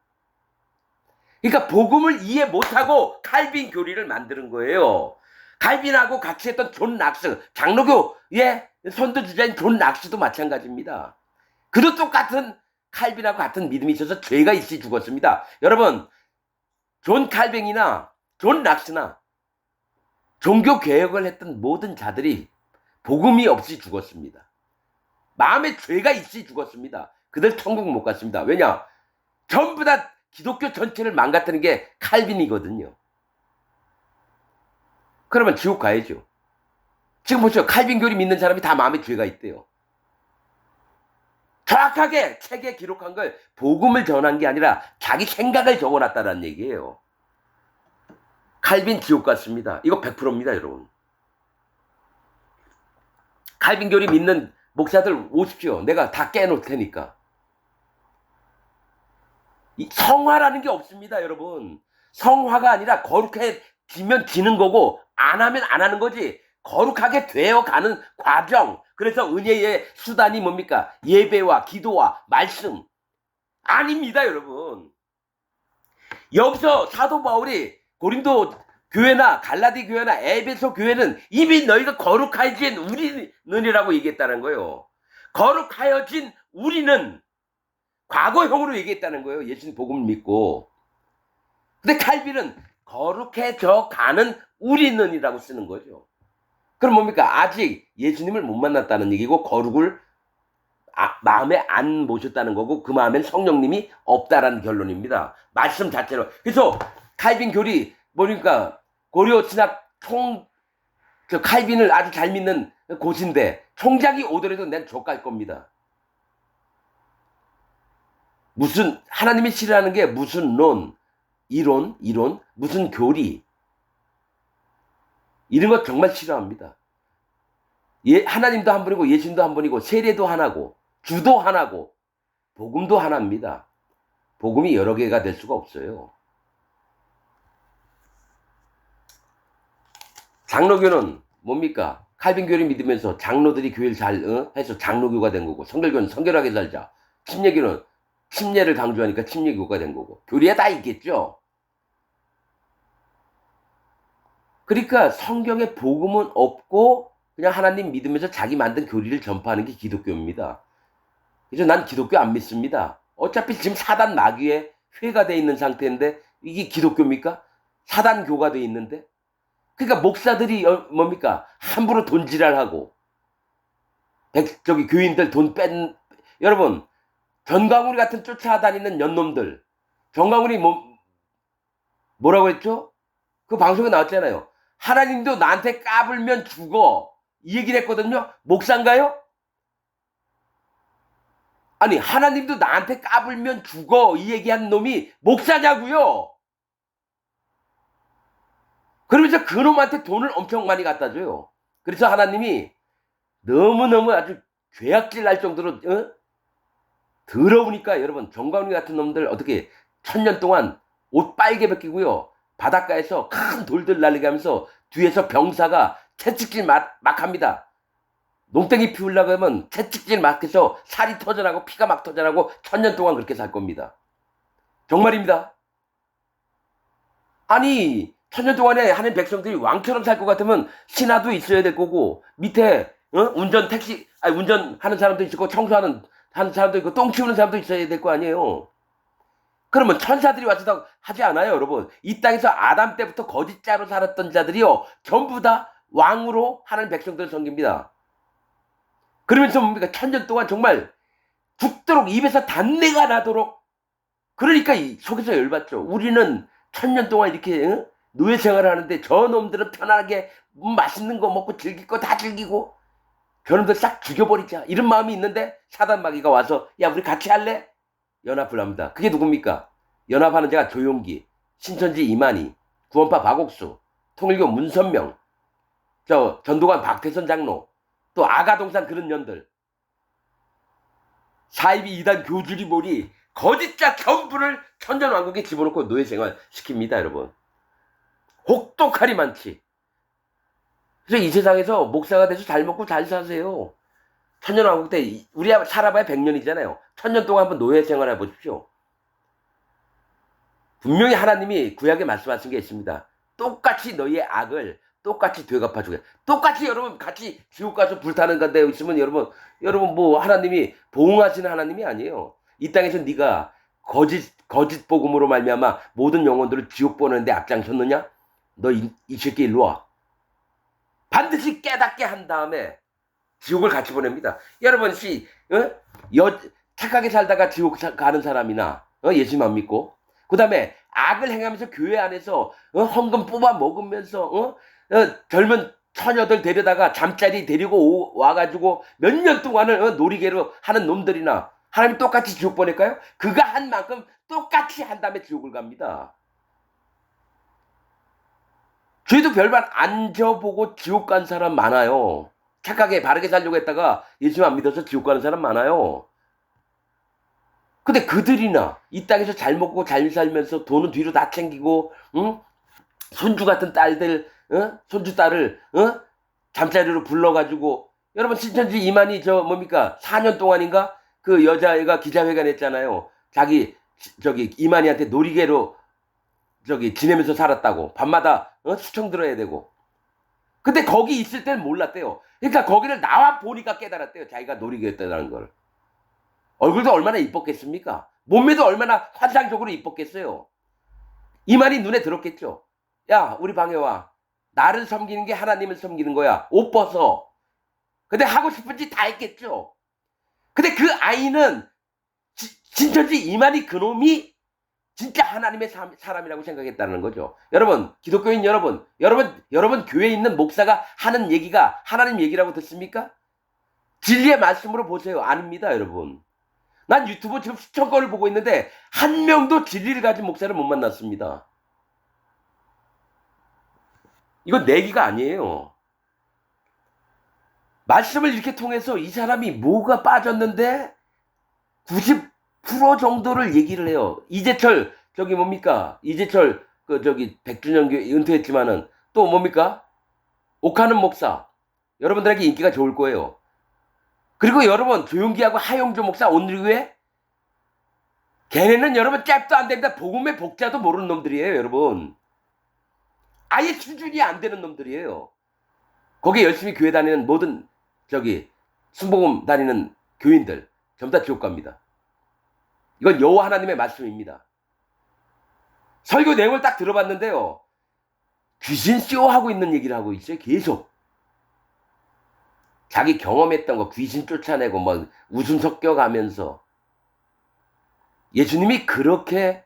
그러니까 복음을 이해 못하고 칼빈 교리를 만드는 거예요. 칼빈하고 같이 했던 존 락스, 장로교의 선두주자인 존 락스도 마찬가지입니다. 그도 똑같은 칼빈하고 같은 믿음이 있어서 죄가 있이 죽었습니다. 여러분, 존 칼빈이나 존 락스나 종교 개혁을 했던 모든 자들이 복음이 없이 죽었습니다. 마음에 죄가 있이 죽었습니다. 그들 천국 못 갔습니다. 왜냐? 전부 다 기독교 전체를 망가뜨린 게 칼빈이거든요. 그러면 지옥 가야죠. 지금 보시죠. 칼빈 교리 믿는 사람이 다 마음에 죄가 있대요. 정확하게 책에 기록한 걸 복음을 전한 게 아니라 자기 생각을 적어놨다는 얘기예요. 칼빈 지옥 갔습니다. 이거 100%입니다, 여러분. 칼빈 교리 믿는 목사들 오십시오. 내가 다 깨놓을 테니까. 성화라는 게 없습니다, 여러분. 성화가 아니라 거룩해지면 지는 거고 안 하면 안 하는 거지. 거룩하게 되어가는 과정. 그래서 은혜의 수단이 뭡니까? 예배와 기도와 말씀. 아닙니다, 여러분. 여기서 사도 바울이 고린도 교회나 갈라디 교회나 에베소 교회는 이미 너희가 거룩해진 우리는이라고 얘기했다는 거예요. 거룩하여진 우리는 과거형으로 얘기했다는 거예요. 예수님 복음을 믿고. 근데 칼빈은 거룩해져 가는 우리는이라고 쓰는 거죠. 그럼 뭡니까? 아직 예수님을 못 만났다는 얘기고 거룩을 마음에 안 모셨다는 거고 그 마음엔 성령님이 없다라는 결론입니다. 말씀 자체로. 그래서 칼빈 교리 뭐니까 고려 신학 칼빈을 아주 잘 믿는 곳인데 총장이 오더라도 난 족갈 겁니다. 무슨 하나님이 싫어하는 게 무슨 이론, 무슨 교리 이런 거 정말 싫어합니다. 하나님도 한 분이고 예수님도 한 분이고 세례도 하나고 주도 하나고 복음도 하나입니다. 복음이 여러 개가 될 수가 없어요. 장로교는 뭡니까? 칼빈 교리 믿으면서 장로들이 교회를 잘 해서 장로교가 된 거고, 성결교는 성결하게 살자. 침례교는 침례를 강조하니까 침례교가 된 거고, 교리에 다 있겠죠. 그러니까 성경에 복음은 없고 그냥 하나님 믿으면서 자기 만든 교리를 전파하는 게 기독교입니다. 그래서 난 기독교 안 믿습니다. 어차피 지금 사단 마귀에 회가 돼 있는 상태인데 이게 기독교입니까? 사단교가 돼 있는데. 그러니까 목사들이 뭡니까? 함부로 돈지랄하고 교인들 돈 여러분 전광훈이 같은 쫓아다니는 연놈들. 전광훈이 뭐라고 했죠? 그 방송에 나왔잖아요. 하나님도 나한테 까불면 죽어. 이 얘기를 했거든요. 목사인가요? 아니 하나님도 나한테 까불면 죽어. 이 얘기한 놈이 목사냐고요. 그러면서 그놈한테 돈을 엄청 많이 갖다 줘요. 그래서 하나님이 너무너무 아주 죄악질 날 정도로 더러우니까 여러분 정광훈 같은 놈들 어떻게 1000년 동안 옷 빨개 벗기고요. 바닷가에서 큰 돌들 날리게 하면서 뒤에서 병사가 채찍질 막 합니다. 농땡이 피우려고 하면 채찍질 막 해서 살이 터져나고 피가 막 터져나고 1000년 동안 그렇게 살 겁니다. 정말입니다. 아니 1000년 동안에 하는 백성들이 왕처럼 살 것 같으면 신하도 있어야 될 거고 밑에 운전하는 사람도 있고 청소하는 사람도 있고 똥 치우는 사람도 있어야 될 거 아니에요. 그러면 천사들이 와서 하지 않아요, 여러분. 이 땅에서 아담 때부터 거짓자로 살았던 자들이요 전부 다 왕으로 하는 백성들을 섬깁니다. 그러면서 뭡니까? 천년 동안 정말 죽도록 입에서 단내가 나도록, 그러니까 속에서 열받죠. 우리는 천년 동안 이렇게 노예 생활을 하는데 저놈들은 편안하게 맛있는 거 먹고 즐길 거 다 즐기고 저놈들 싹 죽여버리자, 이런 마음이 있는데 사단 마귀가 와서 야 우리 같이 할래? 연합을 합니다. 그게 누굽니까? 연합하는 자가 조용기, 신천지 이만희, 구원파 박옥수, 통일교 문선명, 전도관 박태선 장로, 또 아가동산 그런 년들, 사이비 이단 교주리 몰이 거짓자 전부를 천년왕국에 집어넣고 노예생활 시킵니다. 여러분, 혹독하리 많지. 그래서 이 세상에서 목사가 돼서 잘 먹고 잘 사세요. 천년왕국 때 우리 살아봐야 100년이잖아요. 천년 동안 한번 노예생활 해보십시오. 분명히 하나님이 구약에 말씀하신 게 있습니다. 똑같이 너희의 악을 똑같이 되갚아주게. 똑같이 여러분 같이 지옥 가서 불타는 건데 있으면 여러분 뭐 하나님이 보응하시는 하나님이 아니에요. 이 땅에서 네가 거짓 복음으로 말미암아 모든 영혼들을 지옥 보내는데 앞장섰느냐? 너 이 새끼 일로 와. 반드시 깨닫게 한 다음에 지옥을 같이 보냅니다. 여러분 착하게 살다가 지옥 가는 사람이나 예수님 안 믿고 그 다음에 악을 행하면서 교회 안에서 헌금 뽑아 먹으면서 젊은 처녀들 데려다가 잠자리 데리고 와가지고 몇 년 동안을 놀이개로 하는 놈들이나 하나님 똑같이 지옥 보낼까요? 그가 한 만큼 똑같이 한 다음에 지옥을 갑니다. 죄도 별반 안 져보고 지옥 간 사람 많아요. 착하게 바르게 살려고 했다가 예수 안 믿어서 지옥 가는 사람 많아요. 근데 그들이나 이 땅에서 잘 먹고 잘 살면서 돈은 뒤로 다 챙기고 손주 같은 딸들, 손주 딸을 잠자리로 불러가지고, 여러분 신천지 이만희 4년 동안인가 그 여자애가 기자회견 했잖아요. 자기 이만희한테 놀이개로 지내면서 살았다고. 밤마다 수청 들어야 되고. 근데 거기 있을 때는 몰랐대요. 그러니까 거기를 나와 보니까 깨달았대요. 자기가 놀이개였다는 걸. 얼굴도 얼마나 이뻤겠습니까? 몸매도 얼마나 환상적으로 이뻤겠어요. 이만희 눈에 들었겠죠. 야 우리 방에 와. 나를 섬기는 게 하나님을 섬기는 거야. 옷 벗어. 근데 하고 싶은 짓 다 했겠죠. 근데 그 아이는 신천지 이만희 그놈이 진짜 하나님의 사람이라고 생각했다는 거죠. 여러분, 기독교인 여러분 교회에 있는 목사가 하는 얘기가 하나님 얘기라고 듣습니까? 진리의 말씀으로 보세요. 아닙니다, 여러분. 난 유튜브 지금 수천 건을 보고 있는데 한 명도 진리를 가진 목사를 못 만났습니다. 이건 내기가 아니에요. 말씀을 이렇게 통해서 이 사람이 뭐가 빠졌는데 90% 정도를 얘기를 해요. 이재철 이재철 백준영 교회 은퇴했지만은 또 뭡니까? 옥하는 목사. 여러분들에게 인기가 좋을 거예요. 그리고 여러분 조용기하고 하용조 목사 온누리교회, 걔네는 여러분 짭도 안 됩니다. 복음의 복자도 모르는 놈들이에요. 여러분 아예 수준이 안 되는 놈들이에요. 거기에 열심히 교회 다니는 모든 순복음 다니는 교인들 전부 다 지옥 갑니다. 이건 여호와 하나님의 말씀입니다. 설교 내용을 딱 들어봤는데요, 귀신 쇼하고 있는 얘기를 하고 있어요. 계속 자기 경험했던 거 귀신 쫓아내고 막 웃음 섞여가면서. 예수님이 그렇게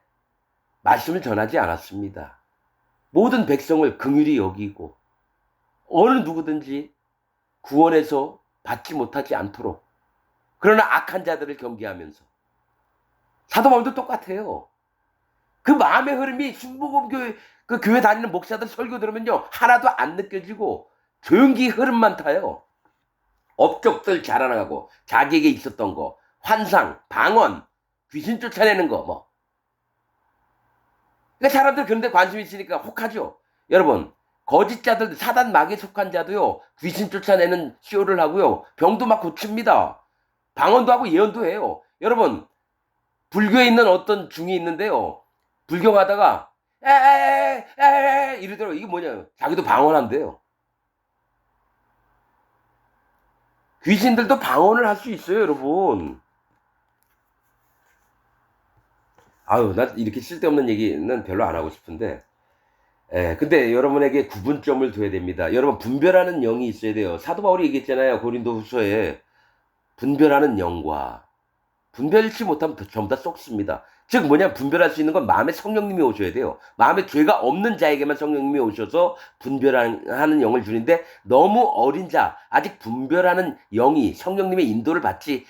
말씀을 전하지 않았습니다. 모든 백성을 긍휼히 여기고 어느 누구든지 구원해서 받지 못하지 않도록, 그러나 악한 자들을 경계하면서. 사도 바울도 똑같아요. 그 마음의 흐름이 순복음 교회 다니는 목사들 설교 들으면요 하나도 안 느껴지고 조용히 흐름만 타요. 업적들 자라나가고 자기에게 있었던 거, 환상, 방언, 귀신 쫓아내는 거 뭐. 그러니까 사람들 그런데 관심 있으니까 혹하죠. 여러분, 거짓자들, 사단 마귀에 속한 자도요 귀신 쫓아내는 쇼를 하고요 병도 막 고칩니다. 방언도 하고 예언도 해요. 여러분, 불교에 있는 어떤 중이 있는데요, 불경하다가 에에에에 이러더라고요. 이게 뭐냐, 자기도 방언한대요. 귀신들도 방언을 할 수 있어요, 여러분. 아유, 나 이렇게 쓸데없는 얘기는 별로 안 하고 싶은데, 근데 여러분에게 구분점을 둬야 됩니다. 여러분, 분별하는 영이 있어야 돼요. 사도 바울이 얘기했잖아요, 고린도 후서에. 분별하는 영과 분별치 못하면 전부 다 썩습니다. 즉 뭐냐, 분별할 수 있는 건 마음에 성령님이 오셔야 돼요. 마음에 죄가 없는 자에게만 성령님이 오셔서 분별하는 영을 주는데, 너무 어린 자, 아직 분별하는 영이 성령님의 인도를 받지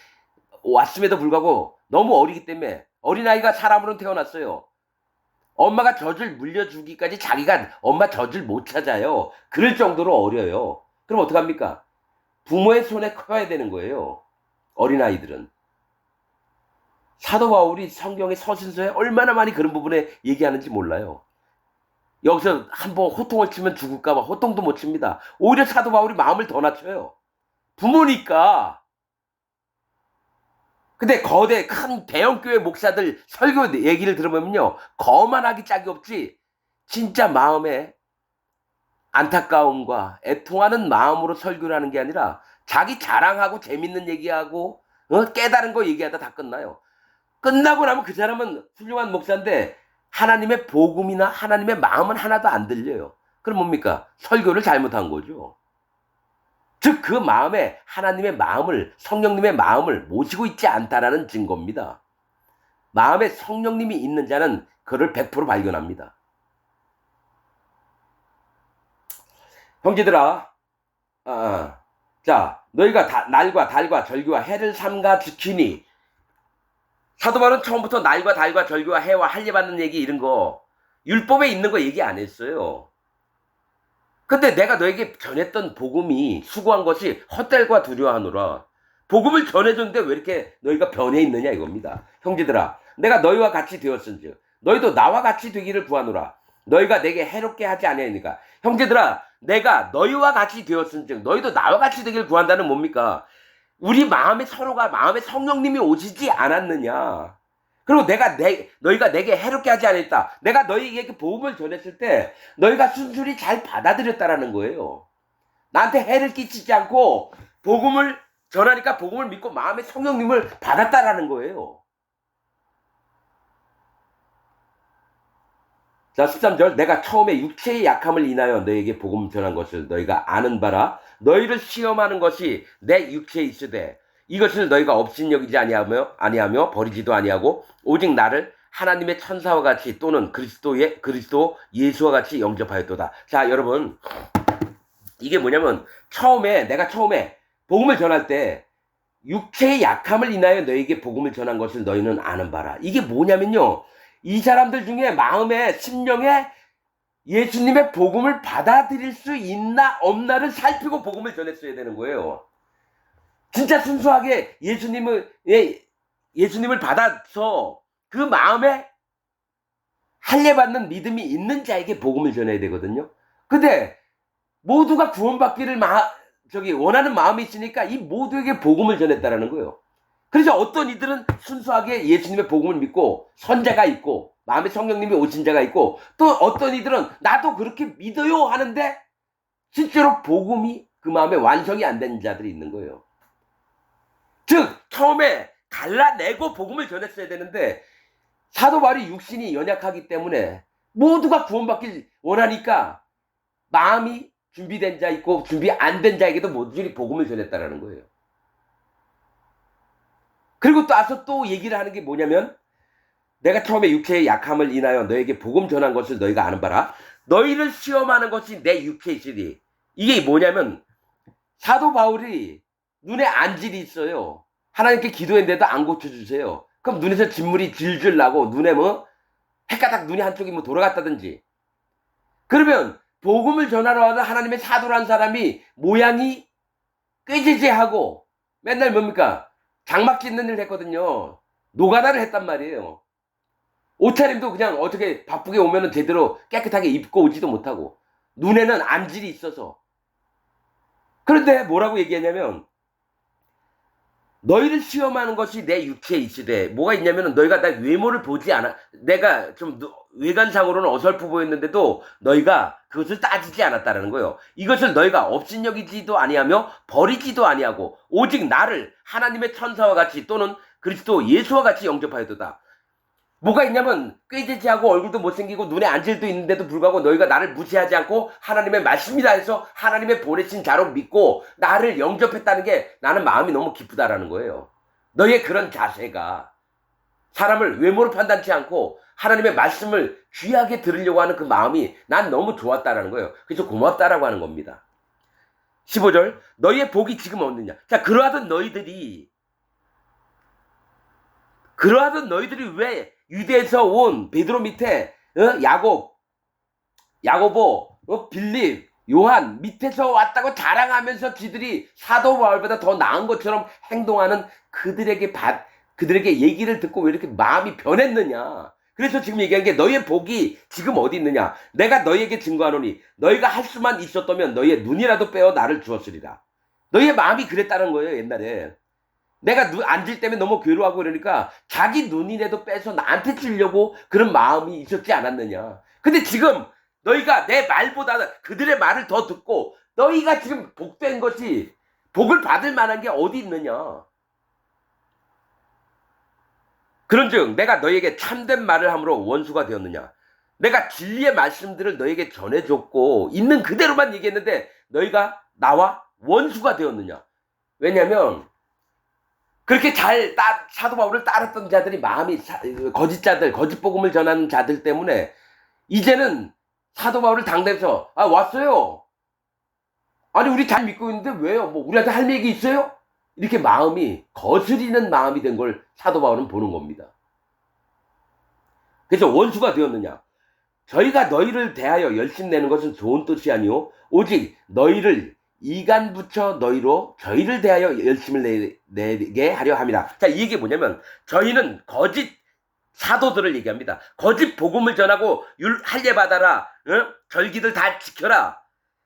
왔음에도 불구하고 너무 어리기 때문에, 어린아이가 사람으로는 태어났어요. 엄마가 젖을 물려주기까지 자기가 엄마 젖을 못 찾아요. 그럴 정도로 어려요. 그럼 어떡합니까? 부모의 손에 커야 되는 거예요. 어린아이들은. 사도 바울이 성경의 서신서에 얼마나 많이 그런 부분에 얘기하는지 몰라요. 여기서 한번 호통을 치면 죽을까 봐 호통도 못 칩니다. 오히려 사도 바울이 마음을 더 낮춰요. 부모니까. 근데 거대 큰 대형교회 목사들 설교 얘기를 들어보면요, 거만하기 짝이 없지 진짜 마음에 안타까움과 애통하는 마음으로 설교를 하는 게 아니라 자기 자랑하고 재밌는 얘기하고 깨달은 거 얘기하다 다 끝나요. 끝나고 나면 그 사람은 훌륭한 목사인데 하나님의 복음이나 하나님의 마음은 하나도 안 들려요. 그럼 뭡니까? 설교를 잘못한 거죠. 즉 그 마음에 하나님의 마음을, 성령님의 마음을 모시고 있지 않다라는 증거입니다. 마음에 성령님이 있는 자는 그를 100% 발견합니다. 형제들아, 자, 너희가 날과 달과 절기와 해를 삼가 지키니. 사도 바울은 처음부터 날과 달과 절기와 해와 할례받는 얘기 이런 거 율법에 있는 거 얘기 안 했어요. 근데 내가 너에게 전했던 복음이 수고한 것이 헛될과 두려워하노라. 복음을 전해줬는데 왜 이렇게 너희가 변해 있느냐 이겁니다. 형제들아, 내가 너희와 같이 되었은즉 너희도 나와 같이 되기를 구하노라. 너희가 내게 해롭게 하지 아니하니까. 형제들아, 내가 너희와 같이 되었은즉 너희도 나와 같이 되기를 구한다는 뭡니까? 우리 마음에 서로가 마음에 성령님이 오시지 않았느냐. 그리고 너희가 내게 해롭게 하지 않았다. 내가 너희에게 복음을 전했을 때 너희가 순순히 잘 받아들였다라는 거예요. 나한테 해를 끼치지 않고 복음을 전하니까 복음을 믿고 마음에 성령님을 받았다라는 거예요. 자, 13절. 내가 처음에 육체의 약함을 인하여 너희에게 복음 전한 것을 너희가 아는 바라. 너희를 시험하는 것이 내 육체에 있으되 이것을 너희가 업신여기지 아니하며 버리지도 아니하고 오직 나를 하나님의 천사와 같이 또는 그리스도 예수와 같이 영접하였도다. 자, 여러분, 이게 뭐냐면 내가 처음에 복음을 전할 때 육체의 약함을 인하여 너희에게 복음을 전한 것을 너희는 아는 바라. 이게 뭐냐면요, 이 사람들 중에 마음에 심령에 예수님의 복음을 받아들일 수 있나 없나를 살피고 복음을 전했어야 되는 거예요. 진짜 순수하게 예수님을 받아서 그 마음에 할례받는 믿음이 있는 자에게 복음을 전해야 되거든요. 근데 모두가 구원받기를 원하는 마음이 있으니까 이 모두에게 복음을 전했다라는 거예요. 그래서 어떤 이들은 순수하게 예수님의 복음을 믿고 선자가 있고 마음에 성령님이 오신 자가 있고, 또 어떤 이들은 나도 그렇게 믿어요 하는데 실제로 복음이 그 마음에 완성이 안 된 자들이 있는 거예요. 즉 처음에 갈라내고 복음을 전했어야 되는데 사도 바울이 육신이 연약하기 때문에 모두가 구원받길 원하니까 마음이 준비된 자 있고 준비 안 된 자에게도 모조리 복음을 전했다라는 거예요. 그리고 또 얘기를 하는 게 뭐냐면, 내가 처음에 육체의 약함을 인하여 너에게 복음 전한 것을 너희가 아는 바라. 너희를 시험하는 것이 내 육체에 있으니. 이게 뭐냐면 사도 바울이 눈에 안질이 있어요. 하나님께 기도했는데도 안 고쳐주세요. 그럼 눈에서 진물이 질질 나고 눈에 헷가닥 눈이 한쪽이 돌아갔다든지, 그러면 복음을 전하러 와서 하나님의 사도란 사람이 모양이 꾀지지하고 맨날 뭡니까? 장막 짓는 일을 했거든요. 노가다를 했단 말이에요. 옷차림도 그냥 어떻게 바쁘게 오면은 제대로 깨끗하게 입고 오지도 못하고 눈에는 안질이 있어서. 그런데 뭐라고 얘기하냐면, 너희를 시험하는 것이 내 육체에 있으되, 뭐가 있냐면은 너희가 나 외모를 보지 않아. 내가 좀 외관상으로는 어설프 보였는데도 너희가 그것을 따지지 않았다는 거예요. 이것을 너희가 업신여기지도 아니하며 버리지도 아니하고 오직 나를 하나님의 천사와 같이 또는 그리스도 예수와 같이 영접하였도다. 뭐가 있냐면 꾀지지하고 얼굴도 못생기고 눈에 안질도 있는데도 불구하고 너희가 나를 무시하지 않고 하나님의 말씀이다 해서 하나님의 보내신 자로 믿고 나를 영접했다는 게 나는 마음이 너무 기쁘다라는 거예요. 너희의 그런 자세가 사람을 외모로 판단치 않고 하나님의 말씀을 귀하게 들으려고 하는 그 마음이 난 너무 좋았다라는 거예요. 그래서 고맙다라고 하는 겁니다. 15절 너희의 복이 지금 없느냐. 자, 그러하던 너희들이 왜 유대에서 온 베드로 밑에 야고보, 빌립, 요한 밑에서 왔다고 자랑하면서 지들이 사도 바울보다 더 나은 것처럼 행동하는 그들에게 얘기를 듣고 왜 이렇게 마음이 변했느냐. 그래서 지금 얘기한 게 너희의 복이 지금 어디 있느냐. 내가 너희에게 증거하노니 너희가 할 수만 있었다면 너희의 눈이라도 빼어 나를 주었으리라. 너희의 마음이 그랬다는 거예요. 옛날에 내가 앉을 때문에 너무 괴로워하고 그러니까 자기 눈이라도 빼서 나한테 주려고 그런 마음이 있었지 않았느냐. 근데 지금 너희가 내 말보다는 그들의 말을 더 듣고 너희가 지금 복된 것이 복을 받을 만한 게 어디 있느냐. 그런즉 내가 너희에게 참된 말을 함으로 원수가 되었느냐. 내가 진리의 말씀들을 너희에게 전해줬고 있는 그대로만 얘기했는데 너희가 나와 원수가 되었느냐. 왜냐면 그렇게 사도 바울을 따랐던 자들이 마음이 거짓자들, 거짓 복음을 전하는 자들 때문에 이제는 사도 바울을 당대해서 왔어요. 아니 우리 잘 믿고 있는데 왜요? 뭐 우리한테 할 얘기 있어요? 이렇게 마음이 거스리는 마음이 된 걸 사도 바울은 보는 겁니다. 그래서 원수가 되었느냐. 저희가 너희를 대하여 열심내는 것은 좋은 뜻이 아니오 오직 너희를 이간 붙여 너희로 저희를 대하여 열심을 내게 하려 함이라. 자, 이 얘기 뭐냐면 저희는 거짓 사도들을 얘기합니다. 거짓 복음을 전하고 할례 받아라. 절기들 다 지켜라.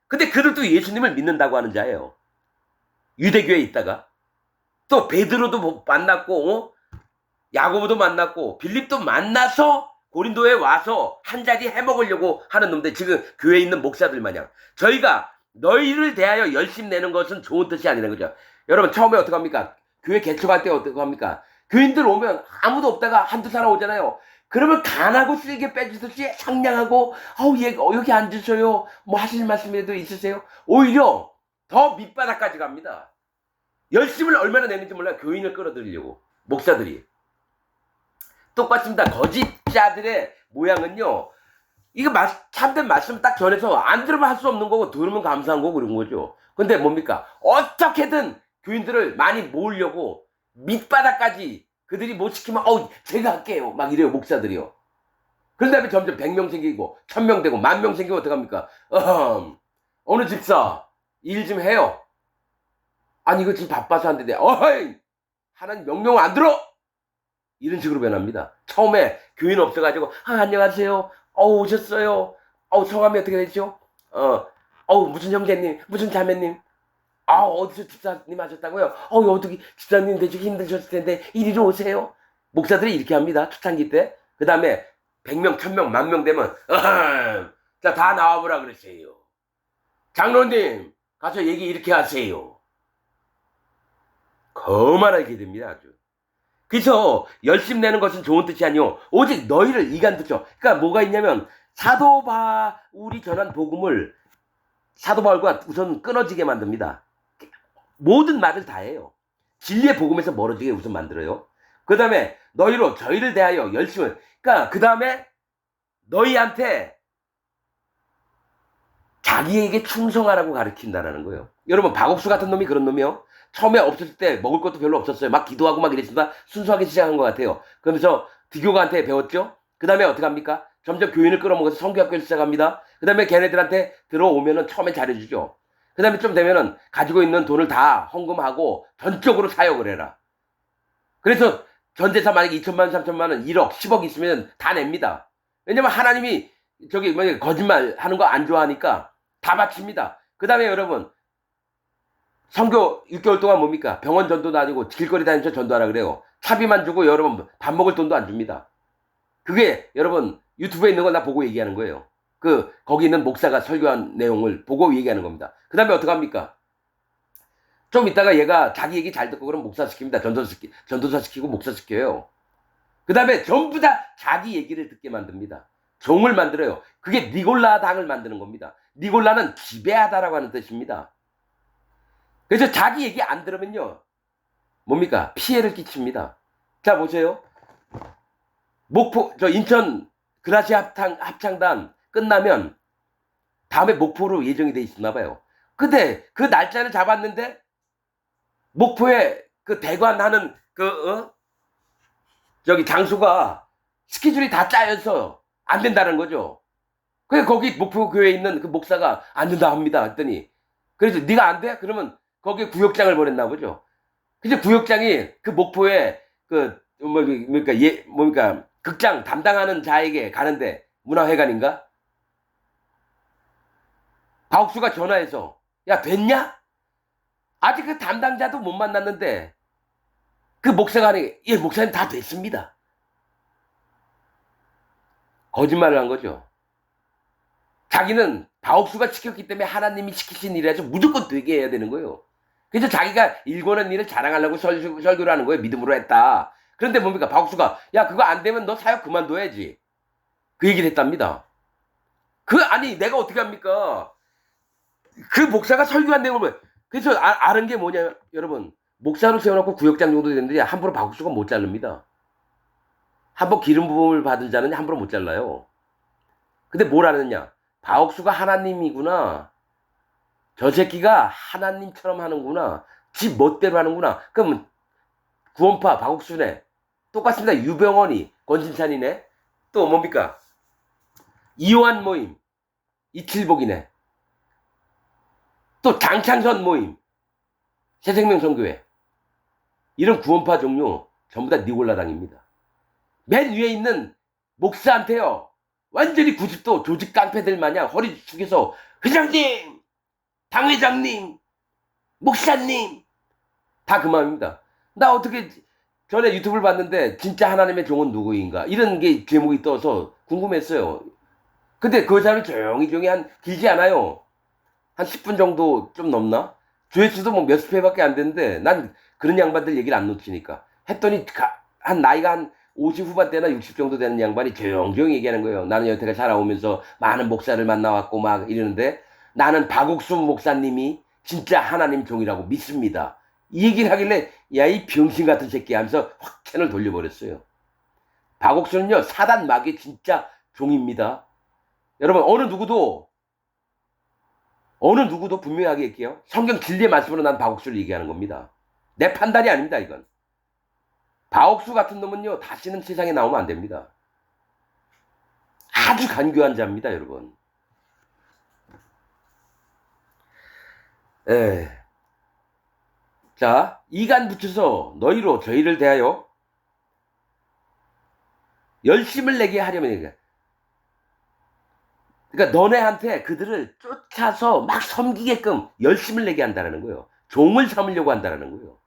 근데 그들도 예수님을 믿는다고 하는 자예요. 유대교에 있다가 또 베드로도 만났고 야고보도 만났고 빌립도 만나서 고린도에 와서 한 자리 해먹으려고 하는 놈들, 지금 교회에 있는 목사들 마냥 저희가 너희를 대하여 열심 내는 것은 좋은 뜻이 아니라는 거죠. 여러분 처음에 어떻게 합니까? 교회 개척할 때 어떻게 합니까? 교인들 오면 아무도 없다가 한두 사람 오잖아요. 그러면 간하고 쓸개 빼주듯이 상냥하고 여기 앉으셔요. 뭐 하실 말씀이라도 있으세요? 오히려 더 밑바닥까지 갑니다. 열심을 얼마나 내는지 몰라요. 교인을 끌어들이려고 목사들이. 똑같습니다. 거짓자들의 모양은요. 이거 참된 말씀 딱 전해서 안 들으면 할 수 없는 거고 들으면 감사한 거고 그런 거죠. 근데 뭡니까? 어떻게든 교인들을 많이 모으려고 밑바닥까지 그들이 못 시키면 제가 할게요. 막 이래요. 목사들이요. 그런 다음에 점점 100명 생기고 1000명 되고 10,000명 생기고 어떡합니까? 어느 집사 일 좀 해요. 아니 이거 지금 바빠서 하는데 하나님 명령 안 들어! 이런 식으로 변합니다. 처음에 교인 없어가지고 안녕하세요. 오셨어요. 성함이 어떻게 되죠? 무슨 형제님, 무슨 자매님. 어디서 집사님 하셨다고요? 어떻게 집사님 되시기 힘드셨을 텐데 이리로 오세요. 목사들이 이렇게 합니다. 초창기 때. 그 다음에 100명, 1000명, 10,000명 되면 자, 다 나와보라 그러세요. 장로님 가서 얘기 이렇게 하세요. 거만하게 됩니다. 아주. 그래서 열심 내는 것은 좋은 뜻이 아니오 오직 너희를 이간 붙여. 그러니까 뭐가 있냐면 사도 바울이 전한 복음을 사도 바울과 우선 끊어지게 만듭니다. 모든 말을 다 해요. 진리의 복음에서 멀어지게 우선 만들어요. 그 다음에 너희로 저희를 대하여 열심을. 그러니까 그 다음에 너희한테 자기에게 충성하라고 가르친다라는 거예요. 여러분 박옥수 같은 놈이 그런 놈이요. 처음에 없었을 때 먹을 것도 별로 없었어요. 막 기도하고 막 이랬습니다. 순수하게 시작한 것 같아요. 그러면서 디교가한테 배웠죠. 그 다음에 어떻게 합니까? 점점 교인을 끌어먹어서 성교학교를 시작합니다. 그 다음에 걔네들한테 들어오면은 처음엔 잘해주죠. 그 다음에 좀 되면은 가지고 있는 돈을 다 헌금하고 전적으로 사역을 해라. 그래서 전재산 만약에 2천만 원, 3천만 원, 1억, 10억 있으면 다 냅니다. 왜냐면 하나님이 거짓말 하는 거 안 좋아하니까 다 바칩니다. 그 다음에 여러분 선교 6개월 동안 뭡니까? 병원 전도도 아니고 길거리 다니면서 전도하라 그래요. 차비만 주고 여러분 밥 먹을 돈도 안 줍니다. 그게 여러분 유튜브에 있는 거 나 보고 얘기하는 거예요. 거기 있는 목사가 설교한 내용을 보고 얘기하는 겁니다. 그 다음에 어떡 합니까? 좀 이따가 얘가 자기 얘기 잘 듣고 그럼 목사 시킵니다. 전도사 시키고 목사 시켜요. 그 다음에 전부 다 자기 얘기를 듣게 만듭니다. 종을 만들어요. 그게 니골라 당을 만드는 겁니다. 니골라는 지배하다라고 하는 뜻입니다. 그래서 자기 얘기 안 들으면요, 뭡니까? 피해를 끼칩니다. 자, 보세요. 인천 그라시 합창단 끝나면 다음에 목포로 예정이 돼 있었나 봐요. 근데 그 날짜를 잡았는데 목포에 그 대관하는 저기 장소가 스케줄이 다 짜여서 안 된다는 거죠. 그래서 거기 목포 교회에 있는 그 목사가 안 된다 합니다. 했더니, 그래서 네가 안 돼? 그러면 거기에 구역장을 보냈나 보죠. 그래서 구역장이 그 목포에 뭡니까 극장 담당하는 자에게 가는데, 문화회관인가? 박옥수가 전화해서 야 됐냐? 아직 그 담당자도 못 만났는데 그 목사가 하니, 예 목사님 다 됐습니다. 거짓말을 한 거죠. 자기는 박옥수가 시켰기 때문에 하나님이 시키신 일이라서 무조건 되게 해야 되는 거예요. 그래서 자기가 일궈낸 일을 자랑하려고 설교를 하는 거예요. 믿음으로 했다. 그런데 뭡니까? 박옥수가 야 그거 안 되면 너 사역 그만둬야지. 그 얘기를 했답니다. 아니 내가 어떻게 합니까? 그 목사가 설교한 내용을 뭐예요? 그래서 아는 게 뭐냐 여러분, 목사로 세워놓고 구역장 정도 되는데 함부로 박옥수가 못 자릅니다. 한번 기름 부음을 받은 자는 함부로 못 잘라요. 근데 뭘 하느냐? 박옥수가 하나님이구나. 저 새끼가 하나님처럼 하는구나. 지 멋대로 하는구나. 그럼 구원파 박옥수네. 똑같습니다. 유병원이 권신찬이네. 또 뭡니까? 이호한 모임 이칠복이네. 또 장창선 모임 새생명 선교회. 이런 구원파 종류 전부 다 니골라당입니다. 맨 위에 있는 목사한테요, 완전히 90도 조직 깡패들 마냥 허리 숙여서 회장님, 당회장님, 목사님 다 그 마음입니다. 나 어떻게 전에 유튜브를 봤는데 진짜 하나님의 종은 누구인가 이런 게 제목이 떠서 궁금했어요. 근데 그 사람이 조용히 한 길지 않아요. 한 10분 정도 좀 넘나? 조회수도 뭐 몇십 회밖에 안 되는데 난 그런 양반들 얘기를 안 놓치니까 했더니 한 나이가 한 50 후반대나 60 정도 되는 양반이 조용히 얘기하는 거예요. 나는 여태까지 살아오면서 많은 목사를 만나왔고 막 이러는데 나는 박옥수 목사님이 진짜 하나님 종이라고 믿습니다. 이 얘기를 하길래 야 이 병신 같은 새끼 하면서 확 채널 돌려버렸어요. 박옥수는요 사단 마귀의 진짜 종입니다. 여러분 어느 누구도 분명하게 얘기해요. 성경 진리의 말씀으로 난 박옥수를 얘기하는 겁니다. 내 판단이 아닙니다. 이건 박옥수 같은 놈은요 다시는 세상에 나오면 안 됩니다. 아주 간교한 자입니다. 여러분. 자, 이간 붙여서 너희로 저희를 대하여 열심을 내게 하려면, 그러니까 너네한테 그들을 쫓아서 막 섬기게끔 열심을 내게 한다는 거예요. 종을 삼으려고 한다는 거예요.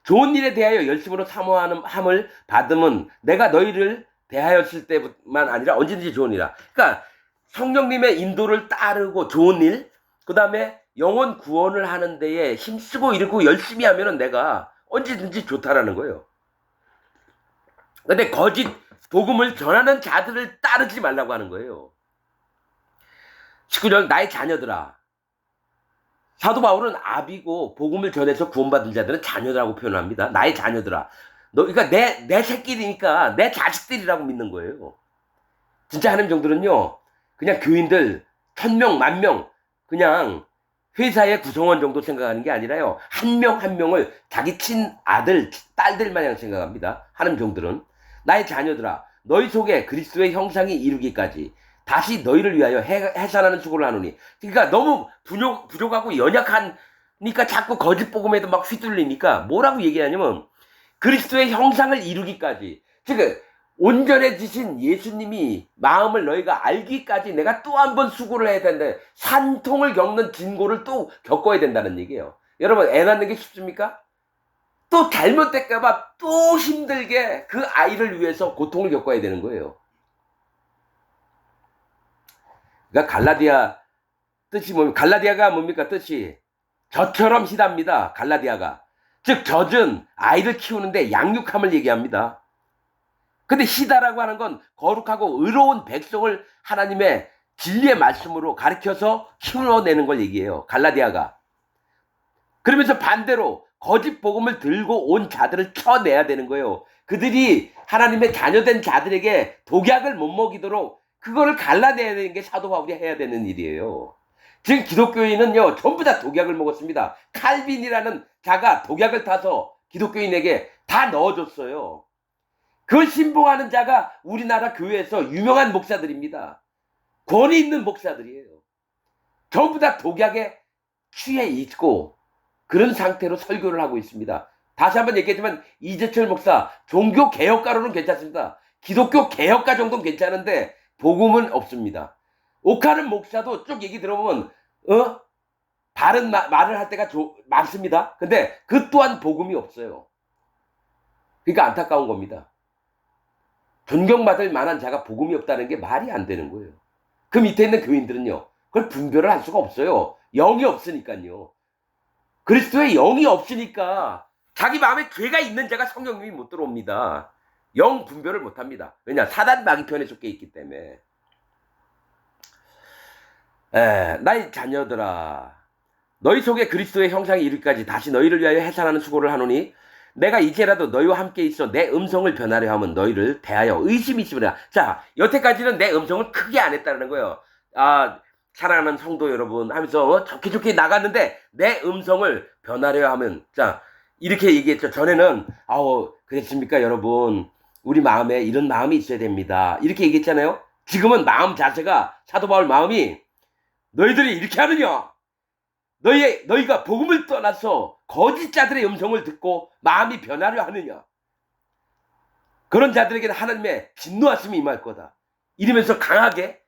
좋은 일에 대하여 열심으로 사모함을 받으면 내가 너희를 대하였을 때만 아니라 언제든지 좋은 일이라. 그러니까 성령님의 인도를 따르고 좋은 일, 그 다음에 영혼 구원을 하는 데에 힘쓰고 이러고 열심히 하면은 내가 언제든지 좋다라는 거예요. 근데 거짓 복음을 전하는 자들을 따르지 말라고 하는 거예요. 19절 나의 자녀들아. 사도 바울은 아비고 복음을 전해서 구원받은 자들은 자녀라고 표현합니다. 나의 자녀들아. 그러니까 내 새끼니까 내 자식들이라고 믿는 거예요. 진짜 하나님 종들은요, 그냥 교인들 1000명, 10,000명, 그냥 회사의 구성원 정도 생각하는 게 아니라요, 한 명 한 명을 자기 친아들, 딸들 마냥 생각합니다. 하나님 종들은. 나의 자녀들아, 너희 속에 그리스도의 형상이 이루기까지 다시 너희를 위하여 해산하는 수고를 하노니. 그러니까 너무 부족하고 연약하니까 자꾸 거짓 복음에도 막 휘둘리니까 뭐라고 얘기하냐면 그리스도의 형상을 이루기까지, 즉 온전해지신 예수님이 마음을 너희가 알기까지 내가 또 한 번 수고를 해야 된다. 산통을 겪는 진고를 또 겪어야 된다는 얘기예요. 여러분, 애 낳는 게 쉽습니까? 또 잘못될까봐 또 힘들게 그 아이를 위해서 고통을 겪어야 되는 거예요. 그러니까 갈라디아 뜻이 뭡니까? 갈라디아가 뭡니까? 뜻이 저처럼 희답니다. 갈라디아가. 즉 젖은 아이를 키우는데 양육함을 얘기합니다. 근데 희다라고 하는 건 거룩하고 의로운 백성을 하나님의 진리의 말씀으로 가르쳐서 키워내는 걸 얘기해요. 갈라디아가. 그러면서 반대로 거짓 복음을 들고 온 자들을 쳐내야 되는 거예요. 그들이 하나님의 자녀된 자들에게 독약을 못 먹이도록 그거를 갈라내야 되는 게 사도 바울이 해야 되는 일이에요. 지금 기독교인은요, 전부 다 독약을 먹었습니다. 칼빈이라는 자가 독약을 타서 기독교인에게 다 넣어줬어요. 그걸 신봉하는 자가 우리나라 교회에서 유명한 목사들입니다. 권위 있는 목사들이에요. 전부 다 독약에 취해 있고 그런 상태로 설교를 하고 있습니다. 다시 한번 얘기했지만 이재철 목사 종교 개혁가로는 괜찮습니다. 기독교 개혁가 정도는 괜찮은데 복음은 없습니다. 옥하는 목사도 쭉 얘기 들어보면 바른 말을 할 때가 많습니다. 근데 그 또한 복음이 없어요. 그러니까 안타까운 겁니다. 존경받을 만한 자가 복음이 없다는 게 말이 안 되는 거예요. 그 밑에 있는 교인들은요, 그걸 분별을 할 수가 없어요. 영이 없으니까요. 그리스도의 영이 없으니까 자기 마음에 죄가 있는 자가 성령님이 못 들어옵니다. 영 분별을 못합니다. 왜냐? 사단 마귀 편에 속해 있기 때문에. 나의 자녀들아, 너희 속에 그리스도의 형상이 이르기까지 다시 너희를 위하여 해산하는 수고를 하노니 내가 이제라도 너희와 함께 있어 내 음성을 변하려 하면 너희를 대하여 의심이 있으리라. 자, 여태까지는 내 음성을 크게 안 했다는 거예요. 사랑하는 성도 여러분 하면서 좋게 나갔는데 내 음성을 변하려 하면, 자, 이렇게 얘기했죠. 전에는 그랬습니까 여러분, 우리 마음에 이런 마음이 있어야 됩니다, 이렇게 얘기했잖아요. 지금은 마음 자세가, 사도 바울 마음이, 너희들이 이렇게 하느냐, 너희가 복음을 떠나서 거짓 자들의 음성을 듣고 마음이 변하려 하느냐, 그런 자들에게는 하나님의 진노하심이 임할 거다, 이러면서 강하게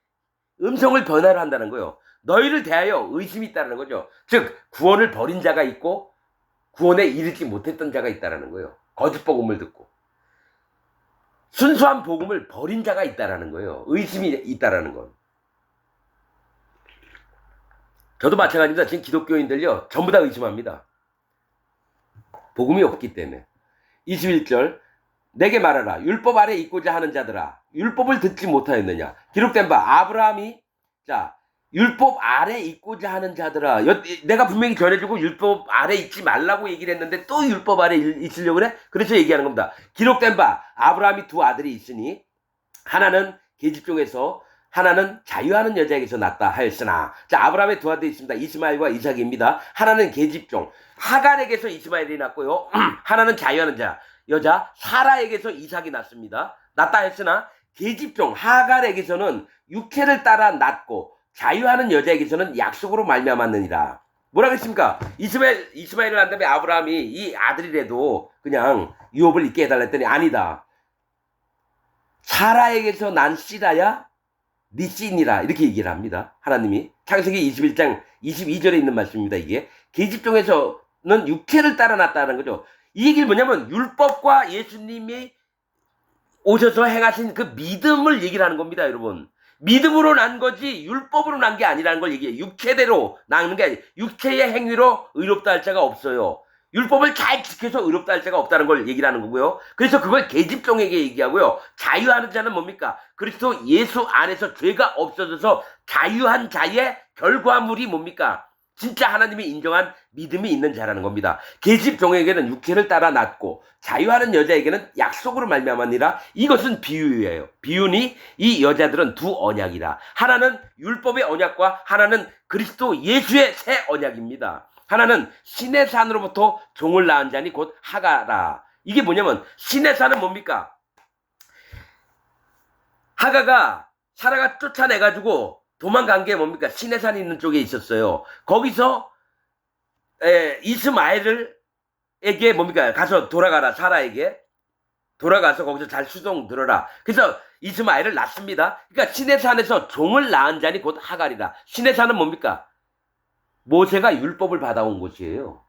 음성을 변화를 한다는 거예요. 너희를 대하여 의심이 있다는 거죠. 즉 구원을 버린 자가 있고 구원에 이르지 못했던 자가 있다는 거예요. 거짓 복음을 듣고 순수한 복음을 버린 자가 있다는 거예요. 의심이 있다는 건. 저도 마찬가지입니다. 지금 기독교인들요, 전부 다 의심합니다. 복음이 없기 때문에. 21절, 내게 말하라. 율법 아래 있고자 하는 자들아, 율법을 듣지 못하였느냐. 기록된 바 아브라함이, 자, 율법 아래 있고자 하는 자들아, 내가 분명히 전해주고 율법 아래 있지 말라고 얘기를 했는데 또 율법 아래 있으려고 그래? 그래서 얘기하는 겁니다. 기록된 바 아브라함이 두 아들이 있으니 하나는 계집종에서 하나는 자유하는 여자에게서 낳았다 하였으나, 자, 아브라함의 두 아들이 있습니다. 이스마엘과 이삭입니다. 하나는 계집종 하갈에게서 이스마엘이 낳았고요, 하나는 자유하는 여자 사라에게서 이삭이 낳습니다. 낳다 했으나 계집종 하갈에게서는 육체를 따라 낳고 자유하는 여자에게서는 약속으로 말미암았느니라. 뭐라고 했습니까? 이스마엘을 낳은 다음에 아브라함이 이 아들이라도 그냥 유업을 있게 해달라 했더니 아니다, 사라에게서 난 씨라야 네 씨니라, 이렇게 얘기를 합니다. 하나님이 창세기 21장 22절에 있는 말씀입니다. 이게 계집종에서는 육체를 따라 낳았다는 거죠. 이 얘기는 뭐냐면 율법과 예수님이 오셔서 행하신 그 믿음을 얘기를 하는 겁니다, 여러분. 믿음으로 난 거지 율법으로 난 게 아니라는 걸 얘기해요. 육체대로 낳는 게 아니에요. 육체의 행위로 의롭다 할 자가 없어요. 율법을 잘 지켜서 의롭다 할 자가 없다는 걸 얘기를 하는 거고요. 그래서 그걸 계집종에게 얘기하고요. 자유하는 자는 뭡니까? 그리스도 예수 안에서 죄가 없어져서 자유한 자의 결과물이 뭡니까? 진짜 하나님이 인정한 믿음이 있는 자라는 겁니다. 계집종에게는 육체를 따라 낳고 자유하는 여자에게는 약속으로 말미암았니라. 이것은 비유예요. 비유니 이 여자들은 두 언약이라. 하나는 율법의 언약과 하나는 그리스도 예수의 새 언약입니다. 하나는 신의 산으로부터 종을 낳은 자니 곧 하가라. 이게 뭐냐면 신의 산은 뭡니까? 하가가 사라가 쫓아내가지고 도망간 게 뭡니까? 신의 산이 있는 쪽에 있었어요. 거기서 이스마엘에게 뭡니까? 가서 돌아가라. 사라에게 돌아가서 거기서 잘 수종 들어라. 그래서 이스마엘을 낳습니다. 그러니까 신의 산에서 종을 낳은 자니 곧 하갈이다. 신의 산은 뭡니까? 모세가 율법을 받아온 곳이에요.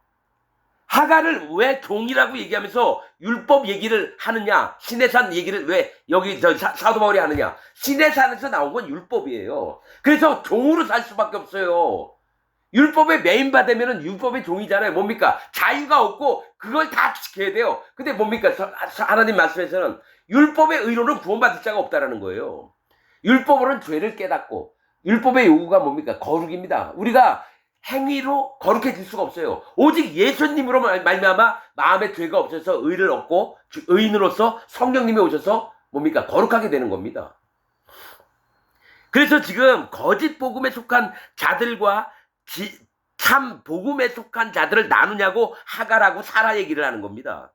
하갈을 왜 종이라고 얘기하면서 율법 얘기를 하느냐, 신의 산 얘기를 왜 여기 사도 바울이 하느냐. 신의 산에서 나온 건 율법이에요. 그래서 종으로 살 수밖에 없어요. 율법에 매인받으면 율법의 종이잖아요. 뭡니까? 자유가 없고 그걸 다 지켜야 돼요. 근데 뭡니까? 하나님 말씀에서는 율법의 의로는 구원받을 자가 없다라는 거예요. 율법으로는 죄를 깨닫고, 율법의 요구가 뭡니까? 거룩입니다. 우리가 행위로 거룩해질 수가 없어요. 오직 예수님으로 말미암아 마음에 죄가 없어서 의를 얻고 의인으로서 성령님이 오셔서 뭡니까? 거룩하게 되는 겁니다. 그래서 지금 거짓 복음에 속한 자들과 참 복음에 속한 자들을 나누냐고 하가라고 사라 얘기를 하는 겁니다.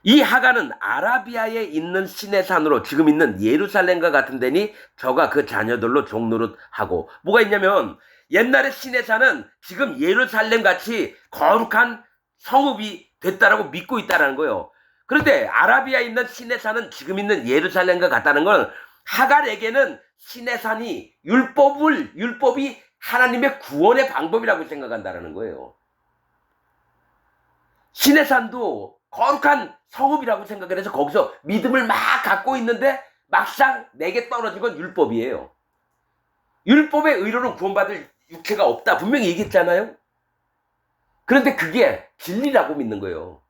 이 하가는 아라비아에 있는 시내산으로 지금 있는 예루살렘과 같은 데니 저가 그 자녀들로 종노릇하고, 뭐가 있냐면 옛날에 시내산은 지금 예루살렘 같이 거룩한 성읍이 됐다라고 믿고 있다라는 거예요. 그런데 아라비아에 있는 시내산은 지금 있는 예루살렘과 같다는 건 하갈에게는 시내산이 율법이 하나님의 구원의 방법이라고 생각한다라는 거예요. 시내산도 거룩한 성읍이라고 생각을 해서 거기서 믿음을 막 갖고 있는데 막상 내게 떨어진 건 율법이에요. 율법의 의로는 구원받을 육체가 없다 분명히 얘기했잖아요. 그런데 그게 진리라고 믿는 거예요.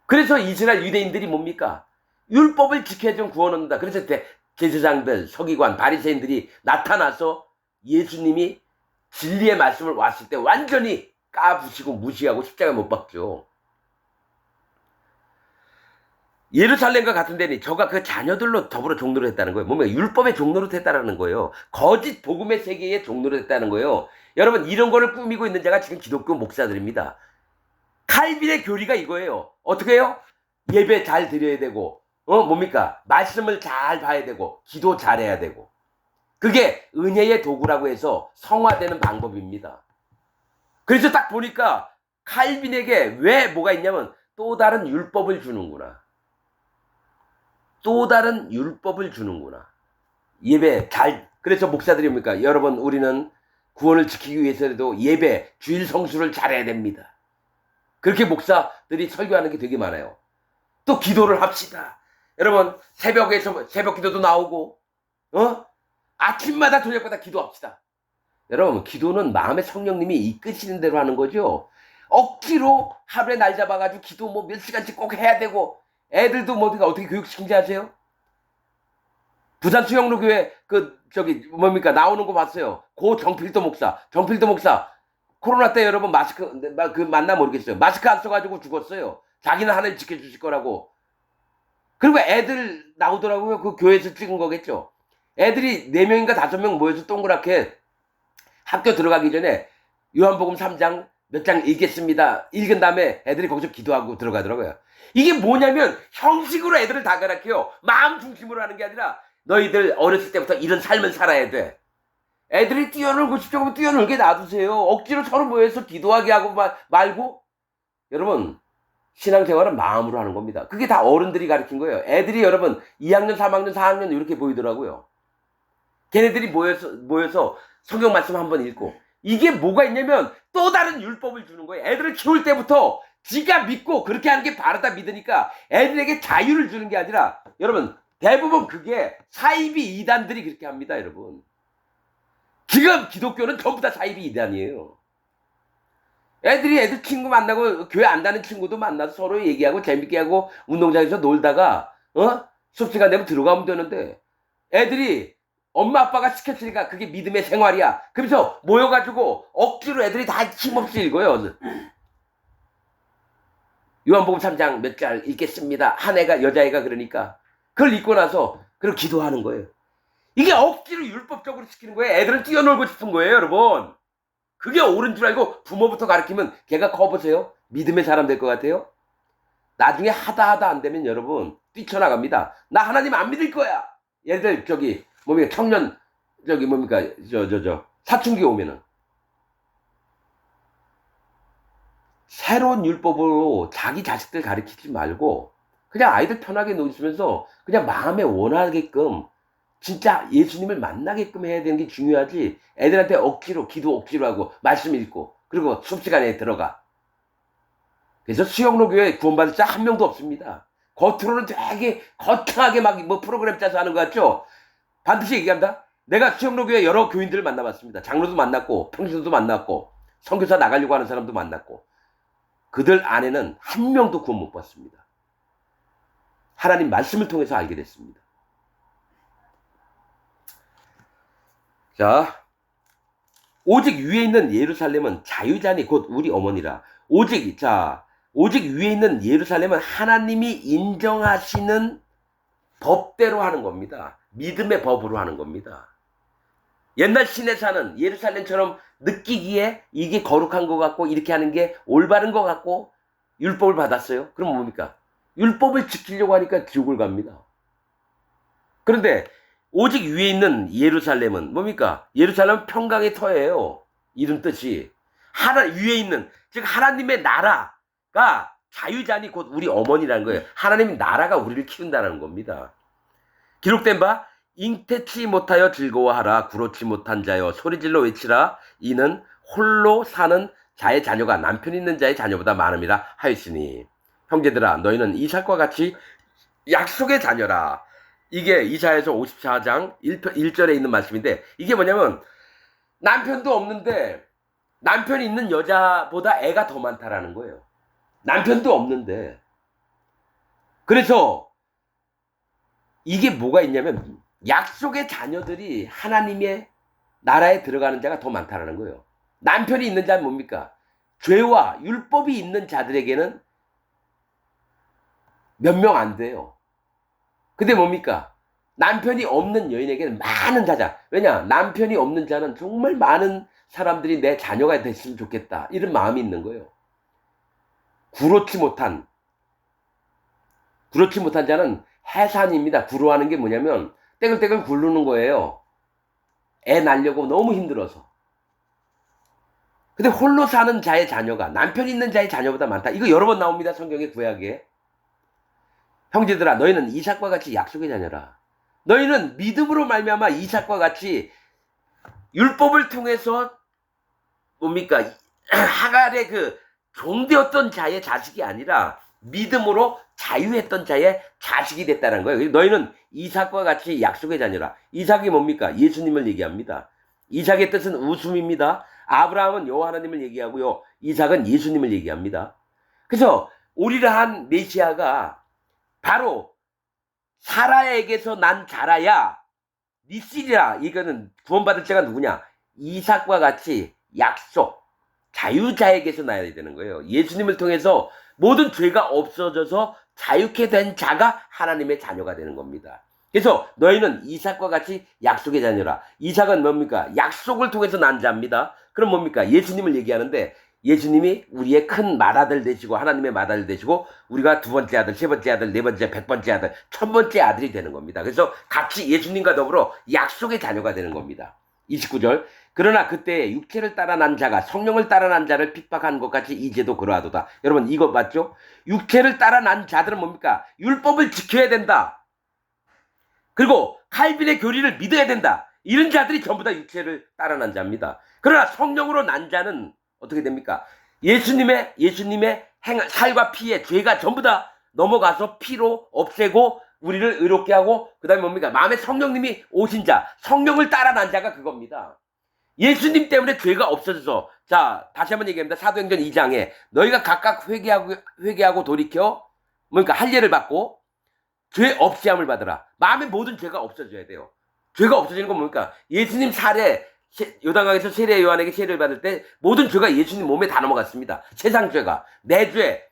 그래서 이스라엘 유대인들이 뭡니까? 율법을 지켜야지 구원 얻는다. 그래서 제사장들, 서기관, 바리새인들이 나타나서 예수님이 진리의 말씀을 왔을 때 완전히 까부시고 무시하고 십자가에 못 박죠. 예루살렘과 같은 데니 저가 그 자녀들로 더불어 종노릇 했다는 거예요. 뭡니까? 율법의 종노릇 했다는 거예요. 거짓 복음의 세계에 종노릇 했다는 거예요. 여러분, 이런 거를 꾸미고 있는 자가 지금 기독교 목사들입니다. 칼빈의 교리가 이거예요. 어떻게 해요? 예배 잘 드려야 되고, 뭡니까? 말씀을 잘 봐야 되고, 기도 잘해야 되고. 그게 은혜의 도구라고 해서 성화되는 방법입니다. 그래서 딱 보니까 칼빈에게 왜 뭐가 있냐면 또 다른 율법을 주는구나. 또 다른 율법을 주는구나. 예배 잘, 그래서 목사들이 뭡니까? 여러분, 우리는 구원을 지키기 위해서라도 예배, 주일 성수를 잘해야 됩니다. 그렇게 목사들이 설교하는 게 되게 많아요. 또 기도를 합시다. 여러분, 새벽에서 새벽 기도도 나오고, 아침마다 저녁마다 기도합시다. 여러분, 기도는 마음의 성령님이 이끄시는 대로 하는 거죠. 억지로 하루에 날 잡아가지고 기도 뭐 몇 시간씩 꼭 해야 되고, 애들도 뭐가 어떻게 교육시킨지 아세요? 부산 수영로교회 뭡니까? 나오는 거 봤어요. 고 정필도 목사. 코로나 때 여러분 마스크, 맞나 모르겠어요. 마스크 안 써가지고 죽었어요. 자기는 하나님 지켜주실 거라고. 그리고 애들 나오더라고요. 그 교회에서 찍은 거겠죠. 애들이 4명인가 5명 모여서 동그랗게 학교 들어가기 전에 요한복음 3장 몇 장 읽겠습니다. 읽은 다음에 애들이 거기서 기도하고 들어가더라고요. 이게 뭐냐면 형식으로 애들을 다 가르쳐요. 마음 중심으로 하는 게 아니라 너희들 어렸을 때부터 이런 삶을 살아야 돼. 애들이 뛰어놀고 싶다고 하면 뛰어놀게 놔두세요. 억지로 서로 모여서 기도하게 하고 말고. 여러분, 신앙생활은 마음으로 하는 겁니다. 그게 다 어른들이 가르친 거예요. 애들이 여러분 2학년, 3학년, 4학년 이렇게 보이더라고요. 걔네들이 모여서 성경 말씀 한번 읽고. 이게 뭐가 있냐면 또 다른 율법을 주는 거예요. 애들을 키울 때부터 지가 믿고 그렇게 하는 게 바르다 믿으니까 애들에게 자유를 주는 게 아니라, 여러분, 대부분 그게 사이비 이단들이 그렇게 합니다. 여러분, 지금 기독교는 전부 다 사이비 이단이에요. 애들 친구 만나고 교회 안 다니는 친구도 만나서 서로 얘기하고 재밌게 하고 운동장에서 놀다가 수업 시간 되면 들어가면 되는데, 애들이 엄마 아빠가 시켰으니까 그게 믿음의 생활이야. 그래서 모여가지고 억지로 애들이 다 힘없이 읽어요. 요한복음 3장 몇 절 읽겠습니다. 한 애가, 여자애가 그러니까 그걸 읽고 나서 그리고 기도하는 거예요. 이게 억지로 율법적으로 시키는 거예요. 애들은 뛰어놀고 싶은 거예요, 여러분. 그게 옳은 줄 알고 부모부터 가르치면 걔가 커보세요. 믿음의 사람 될 것 같아요? 나중에 하다 안 되면 여러분 뛰쳐나갑니다. 나 하나님 안 믿을 거야. 얘들 청년 사춘기 오면은 새로운 율법으로 자기 자식들 가르치지 말고 그냥 아이들 편하게 놓으시면서 그냥 마음에 원하게끔 진짜 예수님을 만나게끔 해야 되는 게 중요하지. 애들한테 억지로 기도 억지로 하고 말씀 읽고 그리고 수업 시간에 들어가. 그래서 수영로 교회 구원받을 자 한 명도 없습니다. 겉으로는 되게 거창하게 막 프로그램 짜서 하는 것 같죠? 반드시 얘기합니다. 내가 수영로 교회 여러 교인들을 만나봤습니다. 장로도 만났고 평신도도 만났고 선교사 나가려고 하는 사람도 만났고, 그들 안에는 한 명도 구원 못 받습니다. 하나님 말씀을 통해서 알게 됐습니다. 자, 오직 위에 있는 예루살렘은 자유자니 곧 우리 어머니라. 오직 위에 있는 예루살렘은 하나님이 인정하시는 법대로 하는 겁니다. 믿음의 법으로 하는 겁니다. 옛날 신의 산은 예루살렘처럼 느끼기에 이게 거룩한 것 같고 이렇게 하는 게 올바른 것 같고 율법을 받았어요. 그럼 뭡니까? 율법을 지키려고 하니까 지옥을 갑니다. 그런데 오직 위에 있는 예루살렘은 뭡니까? 예루살렘은 평강의 터예요. 이름 뜻이. 위에 있는, 즉 하나님의 나라가 자유자니 곧 우리 어머니라는 거예요. 하나님의 나라가 우리를 키운다는 겁니다. 기록된 바 잉태치 못하여 즐거워하라. 구로치 못한 자여 소리질러 외치라. 이는 홀로 사는 자의 자녀가 남편 있는 자의 자녀보다 많음이라 하였으니. 형제들아 너희는 이삭과 같이 약속의 자녀라. 이게 이사야서 54장 1절에 있는 말씀인데, 이게 뭐냐면 남편도 없는데 남편이 있는 여자보다 애가 더 많다라는 거예요. 남편도 없는데. 그래서 이게 뭐가 있냐면 약속의 자녀들이 하나님의 나라에 들어가는 자가 더 많다라는 거예요. 남편이 있는 자는 뭡니까? 죄와 율법이 있는 자들에게는 몇 명 안 돼요. 근데 뭡니까? 남편이 없는 여인에게는 많은 자자. 왜냐? 남편이 없는 자는 정말 많은 사람들이 내 자녀가 됐으면 좋겠다. 이런 마음이 있는 거예요. 구로치 못한 자는 해산입니다. 구로하는 게 뭐냐면 떼글떼글 굴르는 거예요. 애 낳으려고 너무 힘들어서. 근데 홀로 사는 자의 자녀가 남편 있는 자의 자녀보다 많다. 이거 여러 번 나옵니다. 성경의 구약에. 형제들아 너희는 이삭과 같이 약속의 자녀라. 너희는 믿음으로 말미암아 이삭과 같이 율법을 통해서 뭡니까? 하갈의 그 종되었던 자의 자식이 아니라 믿음으로 자유했던 자의 자식이 됐다는 거예요. 너희는 이삭과 같이 약속의 자녀라. 이삭이 뭡니까? 예수님을 얘기합니다. 이삭의 뜻은 웃음입니다. 아브라함은 여호와 하나님을 얘기하고요. 이삭은 예수님을 얘기합니다. 그래서 오리라 한 메시아가 바로 사라에게서 난 자라야 니시리라. 이거는 구원받을 자가 누구냐? 이삭과 같이 약속, 자유자에게서 나야 되는 거예요. 예수님을 통해서 모든 죄가 없어져서 자유케 된 자가 하나님의 자녀가 되는 겁니다. 그래서 너희는 이삭과 같이 약속의 자녀라. 이삭은 뭡니까? 약속을 통해서 난 자입니다. 그럼 뭡니까? 예수님을 얘기하는데 예수님이 우리의 큰 맏아들 되시고 하나님의 맏아들 되시고 우리가 두 번째 아들, 세 번째 아들, 네 번째, 100번째 아들, 1000번째 아들이 되는 겁니다. 그래서 같이 예수님과 더불어 약속의 자녀가 되는 겁니다. 29절 그러나 그때 육체를 따라 난 자가 성령을 따라 난 자를 핍박한 것 같이 이제도 그러하도다. 여러분 이거 맞죠? 육체를 따라 난 자들은 뭡니까? 율법을 지켜야 된다. 그리고 칼빈의 교리를 믿어야 된다. 이런 자들이 전부 다 육체를 따라 난 자입니다. 그러나 성령으로 난 자는 어떻게 됩니까? 예수님의 살과 피에 죄가 전부 다 넘어가서 피로 없애고 우리를 의롭게 하고 그 다음에 뭡니까? 마음에 성령님이 오신 자, 성령을 따라 난 자가 그겁니다. 예수님 때문에 죄가 없어져서, 자 다시 한번 얘기합니다. 사도행전 2장에 너희가 각각 회개하고 돌이켜 뭡니까? 할례를 받고 죄 없이함을 받으라. 마음에 모든 죄가 없어져야 돼요. 죄가 없어지는 건 뭡니까? 예수님 살에 요단강에서 세례 요한에게 세례를 받을 때 모든 죄가 예수님 몸에 다 넘어갔습니다. 세상 죄가, 내 죄,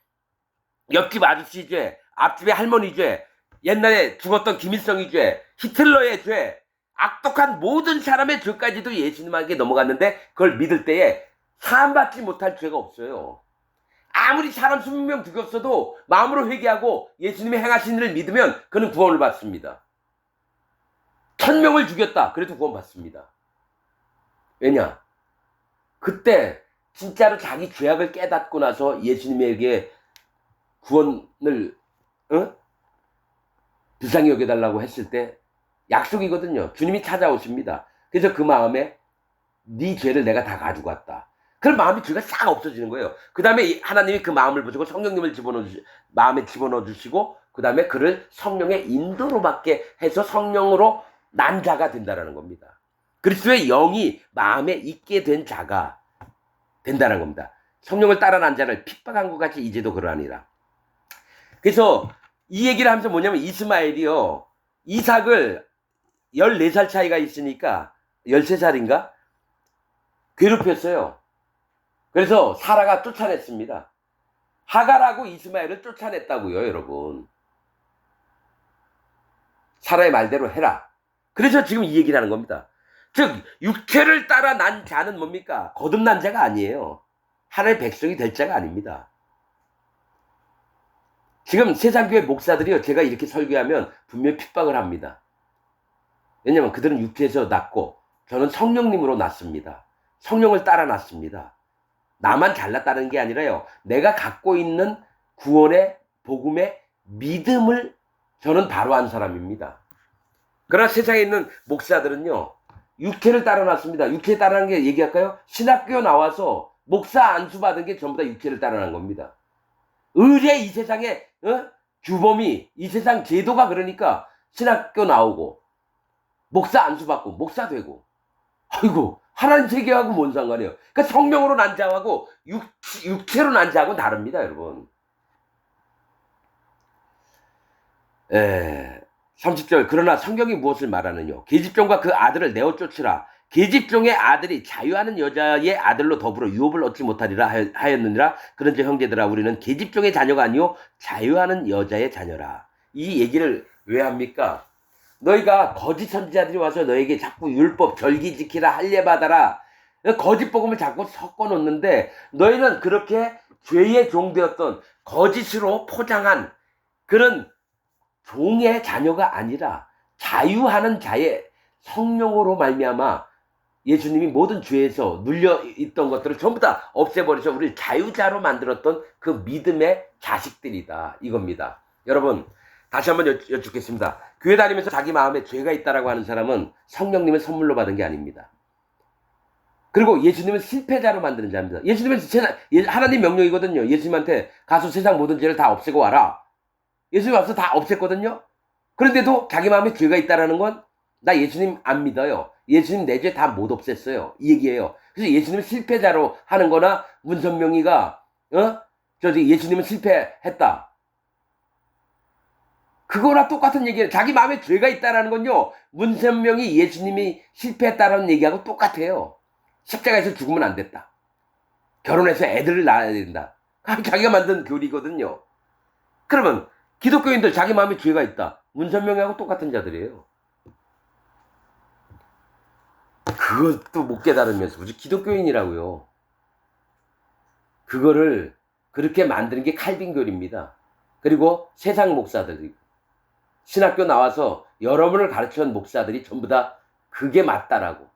옆집 아저씨 죄, 앞집의 할머니 죄, 옛날에 죽었던 김일성의 죄, 히틀러의 죄, 악독한 모든 사람의 죄까지도 예수님에게 넘어갔는데 그걸 믿을 때에 사함받지 못할 죄가 없어요. 아무리 사람 20명 죽였어도 마음으로 회개하고 예수님이 행하신 일을 믿으면 그는 구원을 받습니다. 1000명을 죽였다. 그래도 구원 받습니다. 왜냐? 그때 진짜로 자기 죄악을 깨닫고 나서 예수님에게 구원을 불쌍히 여겨달라고 했을 때 약속이거든요. 주님이 찾아오십니다. 그래서 그 마음에 네 죄를 내가 다 가지고 왔다. 그럼 마음이 죄가 싹 없어지는 거예요. 그 다음에 하나님이 그 마음을 보시고 성령님을 마음에 집어넣어 주시고 그 다음에 그를 성령의 인도로 받게 해서 성령으로 난 자가 된다는 겁니다. 그리스도의 영이 마음에 있게 된 자가 된다는 겁니다. 성령을 따라 난 자를 핍박한 것 같이 이제도 그러하니라. 그래서 이 얘기를 하면서 뭐냐면 이스마엘이요. 이삭을 14살 차이가 있으니까 13살인가? 괴롭혔어요. 그래서 사라가 쫓아냈습니다. 하갈하고 이스마엘을 쫓아냈다고요, 여러분. 사라의 말대로 해라. 그래서 지금 이 얘기를 하는 겁니다. 즉 육체를 따라 난 자는 뭡니까? 거듭난 자가 아니에요. 하나님의 백성이 될 자가 아닙니다. 지금 세상교회 목사들이요, 제가 이렇게 설교하면 분명히 핍박을 합니다. 왜냐면 그들은 육체에서 났고 저는 성령님으로 났습니다. 성령을 따라 났습니다. 나만 잘났다는 게 아니라요, 내가 갖고 있는 구원의 복음의 믿음을 저는 바로 한 사람입니다. 그러나 세상에 있는 목사들은요, 육체를 따라 났습니다. 육체에 따라는 게 얘기할까요? 신학교 나와서 목사 안수 받은 게 전부 다 육체를 따라 난 겁니다. 의뢰 이 세상에 규범이, 이 세상 제도가 그러니까 신학교 나오고 목사 안수 받고 목사 되고, 아이고 하나님 세계하고 뭔 상관이에요. 그러니까 성령으로 난 자하고 육체로 난 자하고 다릅니다, 여러분. 30절, 그러나 성경이 무엇을 말하느냐? 계집종과 그 아들을 내어 쫓으라. 계집종의 아들이 자유하는 여자의 아들로 더불어 유업을 얻지 못하리라 하였느니라. 그런즉 형제들아, 우리는 계집종의 자녀가 아니요 자유하는 여자의 자녀라. 이 얘기를 왜 합니까? 너희가 거짓 선지자들이 와서 너에게 자꾸 율법 절기 지키라 할례 받아라 거짓 복음을 자꾸 섞어 놓는데, 너희는 그렇게 죄의 종되었던 거짓으로 포장한 그런 종의 자녀가 아니라 자유하는 자의 성령으로 말미암아 예수님이 모든 죄에서 눌려 있던 것들을 전부 다 없애버리셔 우리를 자유자로 만들었던 그 믿음의 자식들이다, 이겁니다. 여러분, 다시 한번 여쭙겠습니다. 교회 다니면서 자기 마음에 죄가 있다라고 하는 사람은 성령님을 선물로 받은 게 아닙니다. 그리고 예수님은 실패자로 만드는 자입니다. 예수님은 하나님 명령이거든요. 예수님한테 가서 세상 모든 죄를 다 없애고 와라. 예수님 와서 다 없앴거든요. 그런데도 자기 마음에 죄가 있다라는 건, 나 예수님 안 믿어요, 예수님 내 죄 다 못 없앴어요, 이 얘기예요. 그래서 예수님을 실패자로 하는 거나, 문선명이가 예수님은 실패했다, 그거나 똑같은 얘기예요. 자기 마음에 죄가 있다라는 건요, 문선명이 예수님이 실패했다라는 얘기하고 똑같아요. 십자가에서 죽으면 안 됐다, 결혼해서 애들을 낳아야 된다, 자기가 만든 교리거든요. 그러면 기독교인들 자기 마음에 죄가 있다, 문선명하고 똑같은 자들이에요. 그것도 못 깨달으면서 무슨 기독교인이라고요. 그거를 그렇게 만드는 게 칼빈교리입니다. 그리고 세상 목사들이, 신학교 나와서 여러분을 가르쳐온 목사들이 전부 다 그게 맞다라고.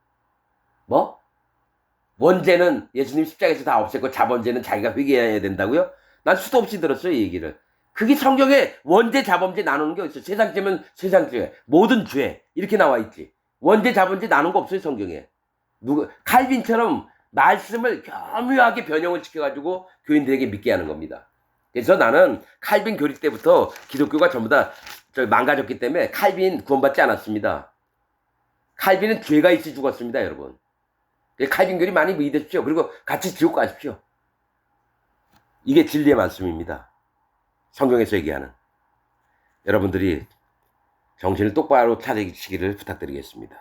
원죄는 예수님 십자가에서 다 없앴고 자범죄는 자기가 회개해야 된다고요? 난 수도 없이 들었어요, 이 얘기를. 그게 성경에 원죄 자범죄 나누는 게 어딨어? 세상죄면 세상죄, 모든 죄 이렇게 나와 있지. 원죄 자범죄 나누는 거 없어요, 성경에. 칼빈처럼 말씀을 교묘하게 변형을 시켜가지고 교인들에게 믿게 하는 겁니다. 그래서 나는 칼빈 교리 때부터 기독교가 전부 다 망가졌기 때문에 칼빈 구원받지 않았습니다. 칼빈은 죄가 있어 죽었습니다, 여러분. 칼빈 교리 많이 믿으십시오. 그리고 같이 지옥 가십시오. 이게 진리의 말씀입니다. 성경에서 얘기하는. 여러분들이 정신을 똑바로 차리시기를 부탁드리겠습니다.